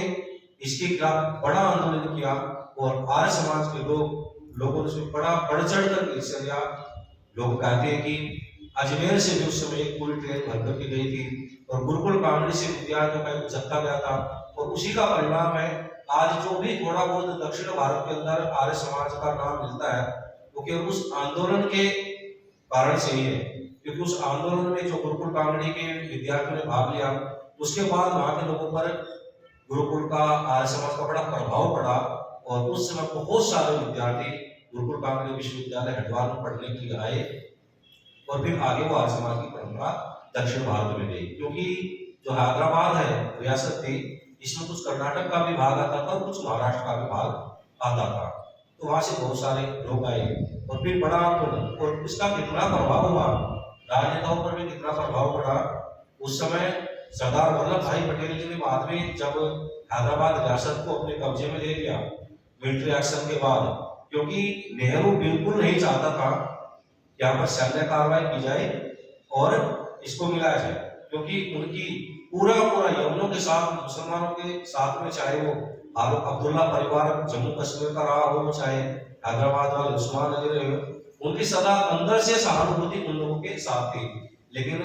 Speaker 8: इसके खिलाफ बड़ा आंदोलन किया और आर्य समाज के लोगों ने उसमें बड़ा बढ़ चढ़ कर हिस्सा लिया। लोग कहते हैं कि अजमेर से भी उस समय एक पूरी ट्रेन भर करके गई थी और गुरुकुल कांगड़ी से विद्यार्थियों का एक जत्था गया था, और उसी का परिणाम है आज जो भी थोड़ा बहुत दक्षिण भारत के अंदर आर्य समाज का नाम मिलता है वो केवल उस आंदोलन के कारण से ही है, क्योंकि उस आंदोलन में जो गुरुकुल कांगड़ी के विद्यार्थियों ने भाग लिया उसके बाद वहां के लोगों पर गुरुकुल का आर्य समाज का बड़ा प्रभाव पड़ा और उस समय बहुत सारे विद्यार्थी गुरुकुल कांगड़ी विश्वविद्यालय हरिद्वार में पढ़ने के लिए आए और फिर आगे वो आर्य समाज की परंपरा दक्षिण भारत में गई। क्योंकि जो हैदराबाद है रियासत थी, इसमें कुछ कर्नाटक का भी भाग आता था और कुछ महाराष्ट्र का भी भाग आता था, तो वहां से बहुत सारे लोग आए और फिर बड़ा आंदोलन, और इसका कितना प्रभाव हुआ राजनेताओं पर भी कितना प्रभाव पड़ा। उस समय सरदार वल्लभ भाई पटेल जी ने बाद में जब हैदराबाद रियासत को अपने कब्जे में ले लिया मिलिट्री एक्शन के बाद, क्योंकि नेहरू बिल्कुल नहीं चाहता था कि यहाँ पर सैन्य कार्रवाई की जाए और इसको मिलाया जाए, क्योंकि उनकी पूरा यमनों के साथ मुसलमानों के साथ में, चाहे वो फारूक अब्दुल्ला परिवार जम्मू कश्मीर का रहा हो, चाहे हैदराबाद वाले उस्मान अली रहे हो, उनकी सदा अंदर से सहानुभूति उन लोगों के साथ थी। लेकिन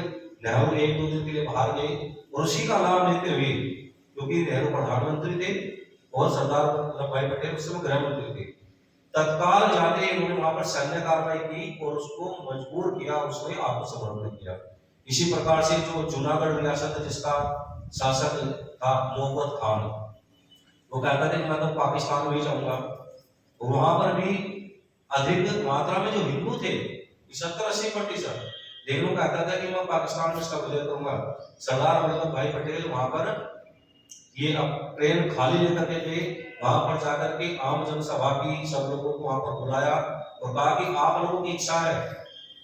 Speaker 8: नेहरू एक दो दिन के लिए बाहर गए और उसी का लाभ लेते हुए, क्योंकि नेहरू प्रधानमंत्री थे और सरदार वल्लभ भाई पटेल उस समय गृह मंत्री थे, तत्काल जाते उन्होंने वहां पर सैन्य कार्रवाई की और उसको मजबूर किया, उसने आत्मसमर्पण किया। इसी प्रकार से जो जूनागढ़ रियासत जिसका शासक था मोहम्मद खान, वो कहता था कि मैं तो पाकिस्तान में ही जाऊंगा, वहां पर भी अधिक मात्रा में जो हिंदू थे 70-80%, लेकिन वो कहता था कि मैं पाकिस्तान में इसका विजय करूंगा। सरदार वल्लभ भाई पटेल वहां पर ये अब ट्रेन खाली लेकर के गए, वहां पर जाकर के आम जनसभा की सब लोगों को वहां पर बुलाया और कहा कि आप लोगों की इच्छा है,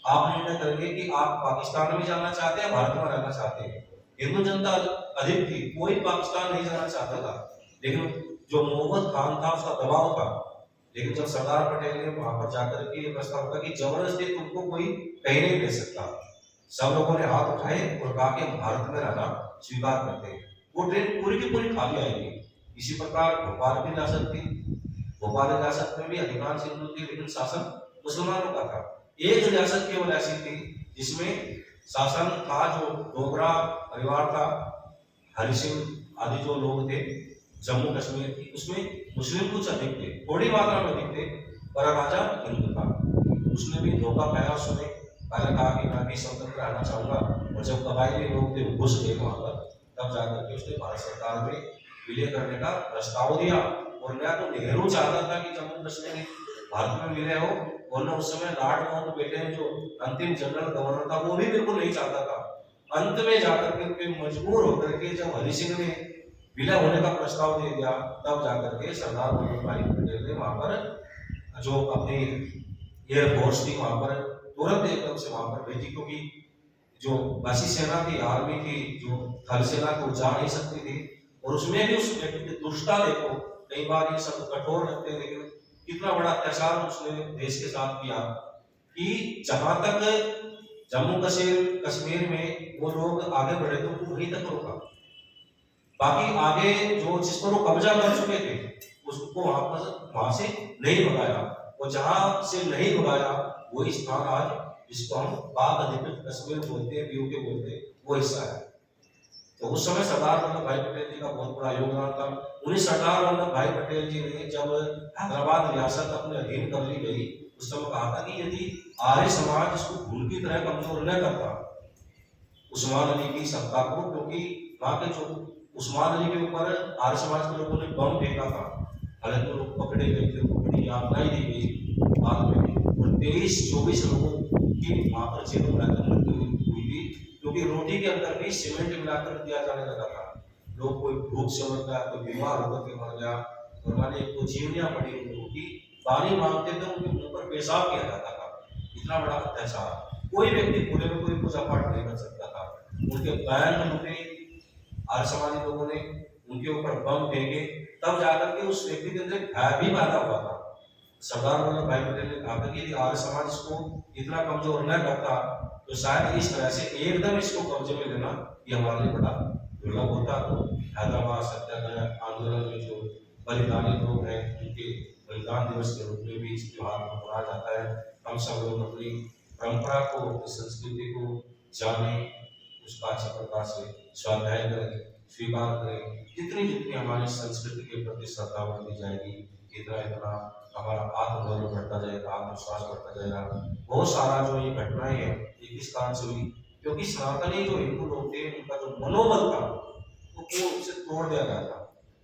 Speaker 8: आप निर्णय करेंगे कि आप पाकिस्तान में जाना चाहते हैं, भारत में रहना चाहते हैं। हिंदू जनता अधिक थी, कोई पाकिस्तान नहीं जाना चाहता था, लेकिन जो मोहम्मद खान था उसका दबाव था। लेकिन जब सरदार पटेल ने वहां पर जाकर के ये प्रस्ताव किया कि जबरदस्ती तुमको कोई कहीं नहीं दे सकता, सब लोगों ने हाथ उठाए और कहा कि हम भारत में रहना स्वीकार करते हैं। वो ट्रेन पूरी की पूरी खाली आएगी। इसी प्रकार भोपाल की रियासत थी, भोपाल रियासत में भी अधिकांश हिंदू थे, लेकिन शासन मुसलमानों का था। एक रियासत केवल ऐसी थी जिसमें शासन था जो डोगरा परिवार था, हरि सिंह आदि जो लोग थे जम्मू कश्मीर की, उसमें मुस्लिम कुछ अधिक थे, थोड़ी मात्रा में अधिक थे, पर राजा हिंदू था। उसने भी धोखा पाया, उसने पहले कहा कि मैं भी स्वतंत्र रहना चाहूंगा, और जब कबायली लोग थे घुस गए वहां पर, तब जाकर के उसने भारत सरकार में विलय करने का प्रस्ताव दिया। और मैं तो नेहरू चाहता था कि जम्मू कश्मीर भारत में विलय हो, और न उस समय लॉर्ड माउंटबेटन जो अंतिम जनरल गवर्नर था वो भी बिल्कुल नहीं चाहता था। अंत में जाकर के मजबूर होकर के जब हरि सिंह ने विलय होने का प्रस्ताव दे दिया, तब जाकर के सरदार वल्लभ भाई पटेल ने वहां पर जो अपनी एयरफोर्स थी वहां पर तुरंत एकदम से वहां पर भेजी, क्योंकि जो बासी सेना थी, आर्मी थी, जो थल सेना को जा नहीं सकती थी। और उसमें भी उस व्यक्ति की दुष्टता देखो, कई बार ये सब कठोर लगते हैं, लेकिन कितना बड़ा अत्याचार उसने देश के साथ किया कि जहां तक जम्मू कश्मीर में वो लोग आगे बढ़े तो वहीं तक रोका, बाकी आगे जो जिस पर वो कब्जा कर चुके थे उसको वहां से नहीं भगाया, और जहां से नहीं भगाया वही स्थान आज जिसको हम पाक अधिकृत कश्मीर बोलते हैं, पीओके बोलते हैं, वो हिस्सा है। तो उस समय सरदार वल्लभ भाई पटेल जी का बहुत बड़ा योगदान था। उन्हीं सरदार वल्लभ भाई पटेल जी ने जब हैदराबाद रियासत अपने अधीन कर ली गई, उस समय कहा था कि यदि आर्य समाज इसको धूल की तरह कमजोर न करता उस्मान अली की सत्ता को, क्योंकि वहां के जो उस्मान अली के ऊपर आर्य समाज के लोगों ने बम फेंका था, हालांकि लोग पकड़े गए थे, बड़ी यातनाएं दी गई बाद में, और 23-24 लोगों की वहां पर जेल में मृत्यु हुई थी, क्योंकि रोटी के अंदर भी सीमेंट मिलाकर दिया जाने लगा था। लोग कोई भूख से मर गया, कोई बीमार होकर के मर गया, और माने को जीवनियां पड़ी लोगों की, पानी मांगते थे उनके मुंह पर पेशाब किया जाता था। इतना बड़ा अत्याचार, कोई व्यक्ति खुले में कोई पूजा पाठ नहीं कर सकता था। उनके बैन लूटे आर्य समाजी लोगों ने, उनके ऊपर बम फेंके, तब जाकर के उस व्यक्ति के अंदर भय भी पैदा हुआ था। सरदार वल्लभ भाई पटेल ने कहा था कि यदि आर्य समाज इसको इतना कमजोर न करता तो शायद इस तरह से एकदम इसको कब्जे में लेना ये हमारे लिए बड़ा दुर्लभ होता। तो हैदराबाद सत्याग्रह आंदोलन में जो बलिदानी लोग हैं उनके बलिदान दिवस के रूप में भी इस त्योहार को मनाया जाता है। हम सब लोग अपनी परंपरा को, अपनी संस्कृति को जाने, उसका अच्छे प्रकार से स्वाध्याय करें, स्वीकार करें। जितनी जितनी हमारी संस्कृति के प्रति श्रद्धा बढ़ती जाएगी, इतना इतना हमारा आत्मगौरव बढ़ता जाएगा, आत्मविश्वास बढ़ता जाएगा। बहुत सारा जो ये घटनाएं हैं ये किस कारण से हुई, क्योंकि सनातनी जो हिंदू लोग थे उनका जो मनोबल था वो उसे तोड़ दिया गया था।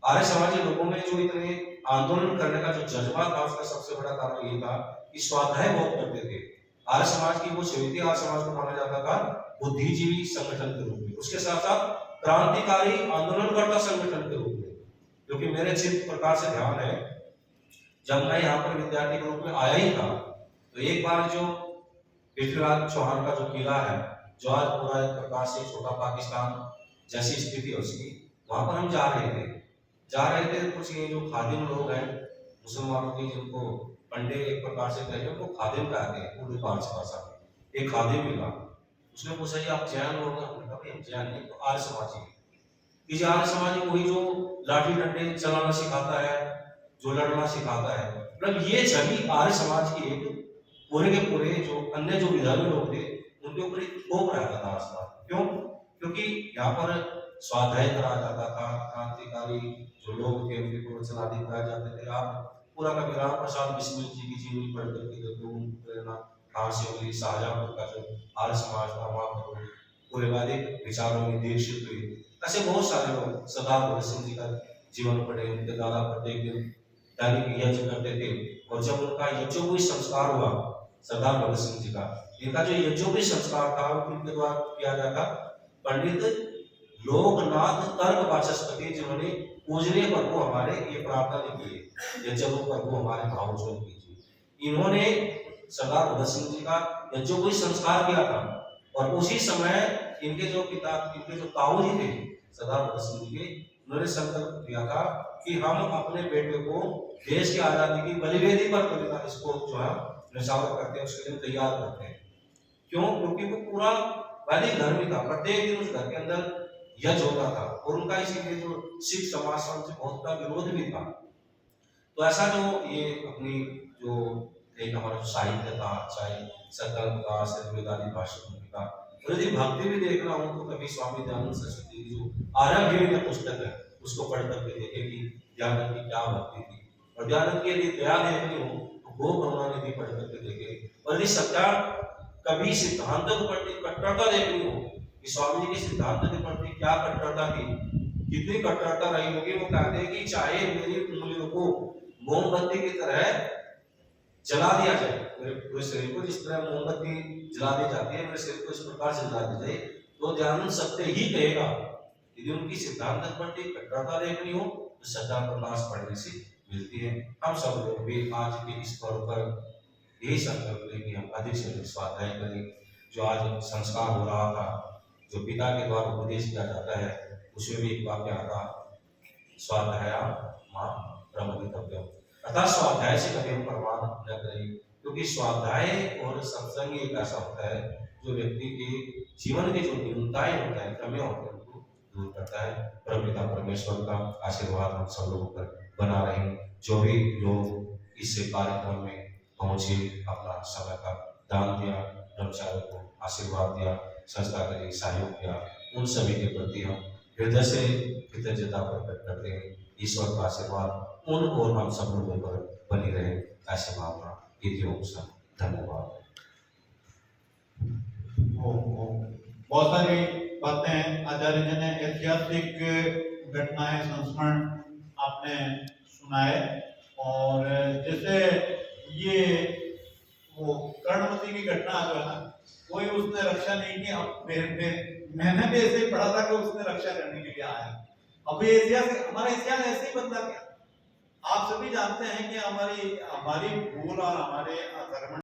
Speaker 8: आर्य समाजी लोगों में जो इतने आंदोलन करने का जो जज्बा था उसका सबसे बड़ा कारण ये था कि स्वाध्याय बहुत करते थे। आर्य समाज की वो समिति आर्य समाज को माना जाता था बुद्धिजीवी संगठन के रूप में, उसके साथ साथ क्रांतिकारी आंदोलनकर्ता संगठन के रूप में। क्योंकि मेरे अच्छी प्रकार से ध्यान है, जब मैं यहाँ पर विद्यार्थी के रूप में आया ही था तो एक बार जो पृथ्वीराज चौहान का जो किला है, जो आज पूरा एक प्रकार से छोटा पाकिस्तान जैसी स्थिति है उसकी, वहां पर हम जा रहे थे तो कुछ ये जो खादिम लोग हैं मुसलमानों की, जिनको पंडे एक प्रकार से कहते हैं, उनको खादिम कहते हैं उर्दू फारसी भाषा में। एक खादिम मिला, उसने पूछा जी आप जैन लोग हैं? हमने कहा भाई हम जैन नहीं, तो आर्य समाजी। इस आर्य समाजी वही जो लाठी डंडे चलाना सिखाता है, जो लड़ना सिखाता है, मतलब ये सभी आर्य समाज की एक पूरे के पूरे जो अन्य जो विधर्मी लोग थे उनके ऊपर एक थोप रहता था आसमान। क्यों? क्योंकि यहाँ पर स्वाध्याय कराया जाता था, क्रांतिकारी जो लोग थे उनके प्रवचन आदि कराए जाते थे। आप पूरा का राम प्रसाद बिस्मिल जी की जीवनी पढ़ करके देखो, प्रेरणा कहाँ से हुई, शाहजहाँपुर का जो आर्य समाज था वहाँ पर पूरे वैदिक विचारों में दीक्षित हुए। ऐसे बहुत सारे लोग, सरदार भगत सिंह जी का जीवन पढ़े, उनके दादा प्रत्येक दिन दैनिक यज्ञ करते थे, और जब उनका यज्ञोपवीत संस्कार हुआ सरदार भगत सिंह जी का, इनका जो यज्ञोपवीत संस्कार था उनके द्वारा किया गया था पंडित लोकनाथ तर्क वाचस्पति, जिन्होंने पूजनीय प्रभु हमारे ये प्रार्थना लिखी है, यज्ञोपवीत प्रभु हमारे भावोज्वल कीजिए। इन्होंने सरदार भगत सिंह जी का यज्ञोपवीत संस्कार किया था, और उसी समय इनके जो पिता, इनके जो ताऊ जी थे सरदार भगत सिंह जी के, उन्होंने संकल्प किया था कि हम अपने बेटे को देश की आजादी की बलिवेदी पर बलिदान, इसको जो है निशावर करते हैं, उसके लिए तैयार करते हैं। क्यों? क्योंकि वो पूरा वैदिक धर्म था, प्रत्येक दिन उस घर के अंदर यज्ञ होता था, और उनका इसीलिए जो सिख समाज से बहुत का विरोध भी था। तो ऐसा जो ये अपनी जो एक हमारा साहित्य था, चाहे सकल का सर्ववेदानी भाषण का, और यदि भक्ति भी देखना हो तो कभी स्वामी दयानंद सरस्वती की जो आरंभ पुस्तक है उसको पढ़ करके देखे कि दयानंद की क्या भक्ति थी। और दयानंद की यदि दया देखनी हो तो गो करुणा निधि पढ़ करके देखे। और यदि सत्या कभी सिद्धांत के प्रति कट्टरता देखनी हो कि स्वामी जी के सिद्धांत के प्रति क्या कट्टरता थी, कितनी कट्टरता रही होगी, वो कहते हैं कि चाहे मेरी उंगलियों को मोमबत्ती की तरह जला दिया जाए, मेरे पूरे शरीर को जिस तरह मोमबत्ती जला दी जाती है, मेरे शरीर को इस प्रकार से जला दी जाए, तो दयानंद सत्य ही कहेगा। यदि उनकी सिद्धांत के प्रति कट्टरता देखनी हो तो सत्या प्रकाश पढ़ने से मिलती है। हम सब लोग भी आज के इस पर्व पर यही संकल्प लें कि हम अधिक से अधिक स्वाध्याय करें। जो आज संस्कार हो रहा था, जो पिता के द्वारा उपदेश किया जाता है, उसमें भी एक वाक्य आता, स्वाध्याय मां प्रमदितव्यम, अर्थात स्वाध्याय से कभी हम प्रमाद न करें, क्योंकि स्वाध्याय और सत्संग एक ऐसा होता है जो व्यक्ति के जीवन के जो न्यूनताएं होता है, कमियां होती है, उनको दूर करता है। परमपिता परमेश्वर का आशीर्वाद हम सब लोगों पर बना रहे। जो भी लोग इस कार्यक्रम में पहुंचे, अपना समय का दान दिया, ब्रह्मचारी को आशीर्वाद दिया, संस्था के लिए सहयोग किया, उन सभी के प्रति हम हृदय से कृतज्ञता प्रकट करते हैं। ईश्वर का आशीर्वाद उन और हम सब लोगों पर बनी रहे, ऐसी भावना कीजिए। धन्यवाद।
Speaker 2: बहुत सारी बातें आचार्य जी ने, ऐतिहासिक घटनाएं, संस्मरण आपने सुनाए, और जैसे ये वो कर्णवती की घटना जो है ना, कोई उसने रक्षा नहीं की। अब मैंने भी ऐसे ही पढ़ा था कि उसने रक्षा करने के लिए आया। अब ये इतिहास, हमारा इतिहास ऐसे ही बदला गया। आप सभी जानते हैं कि हमारी भूल और हमारे धर्म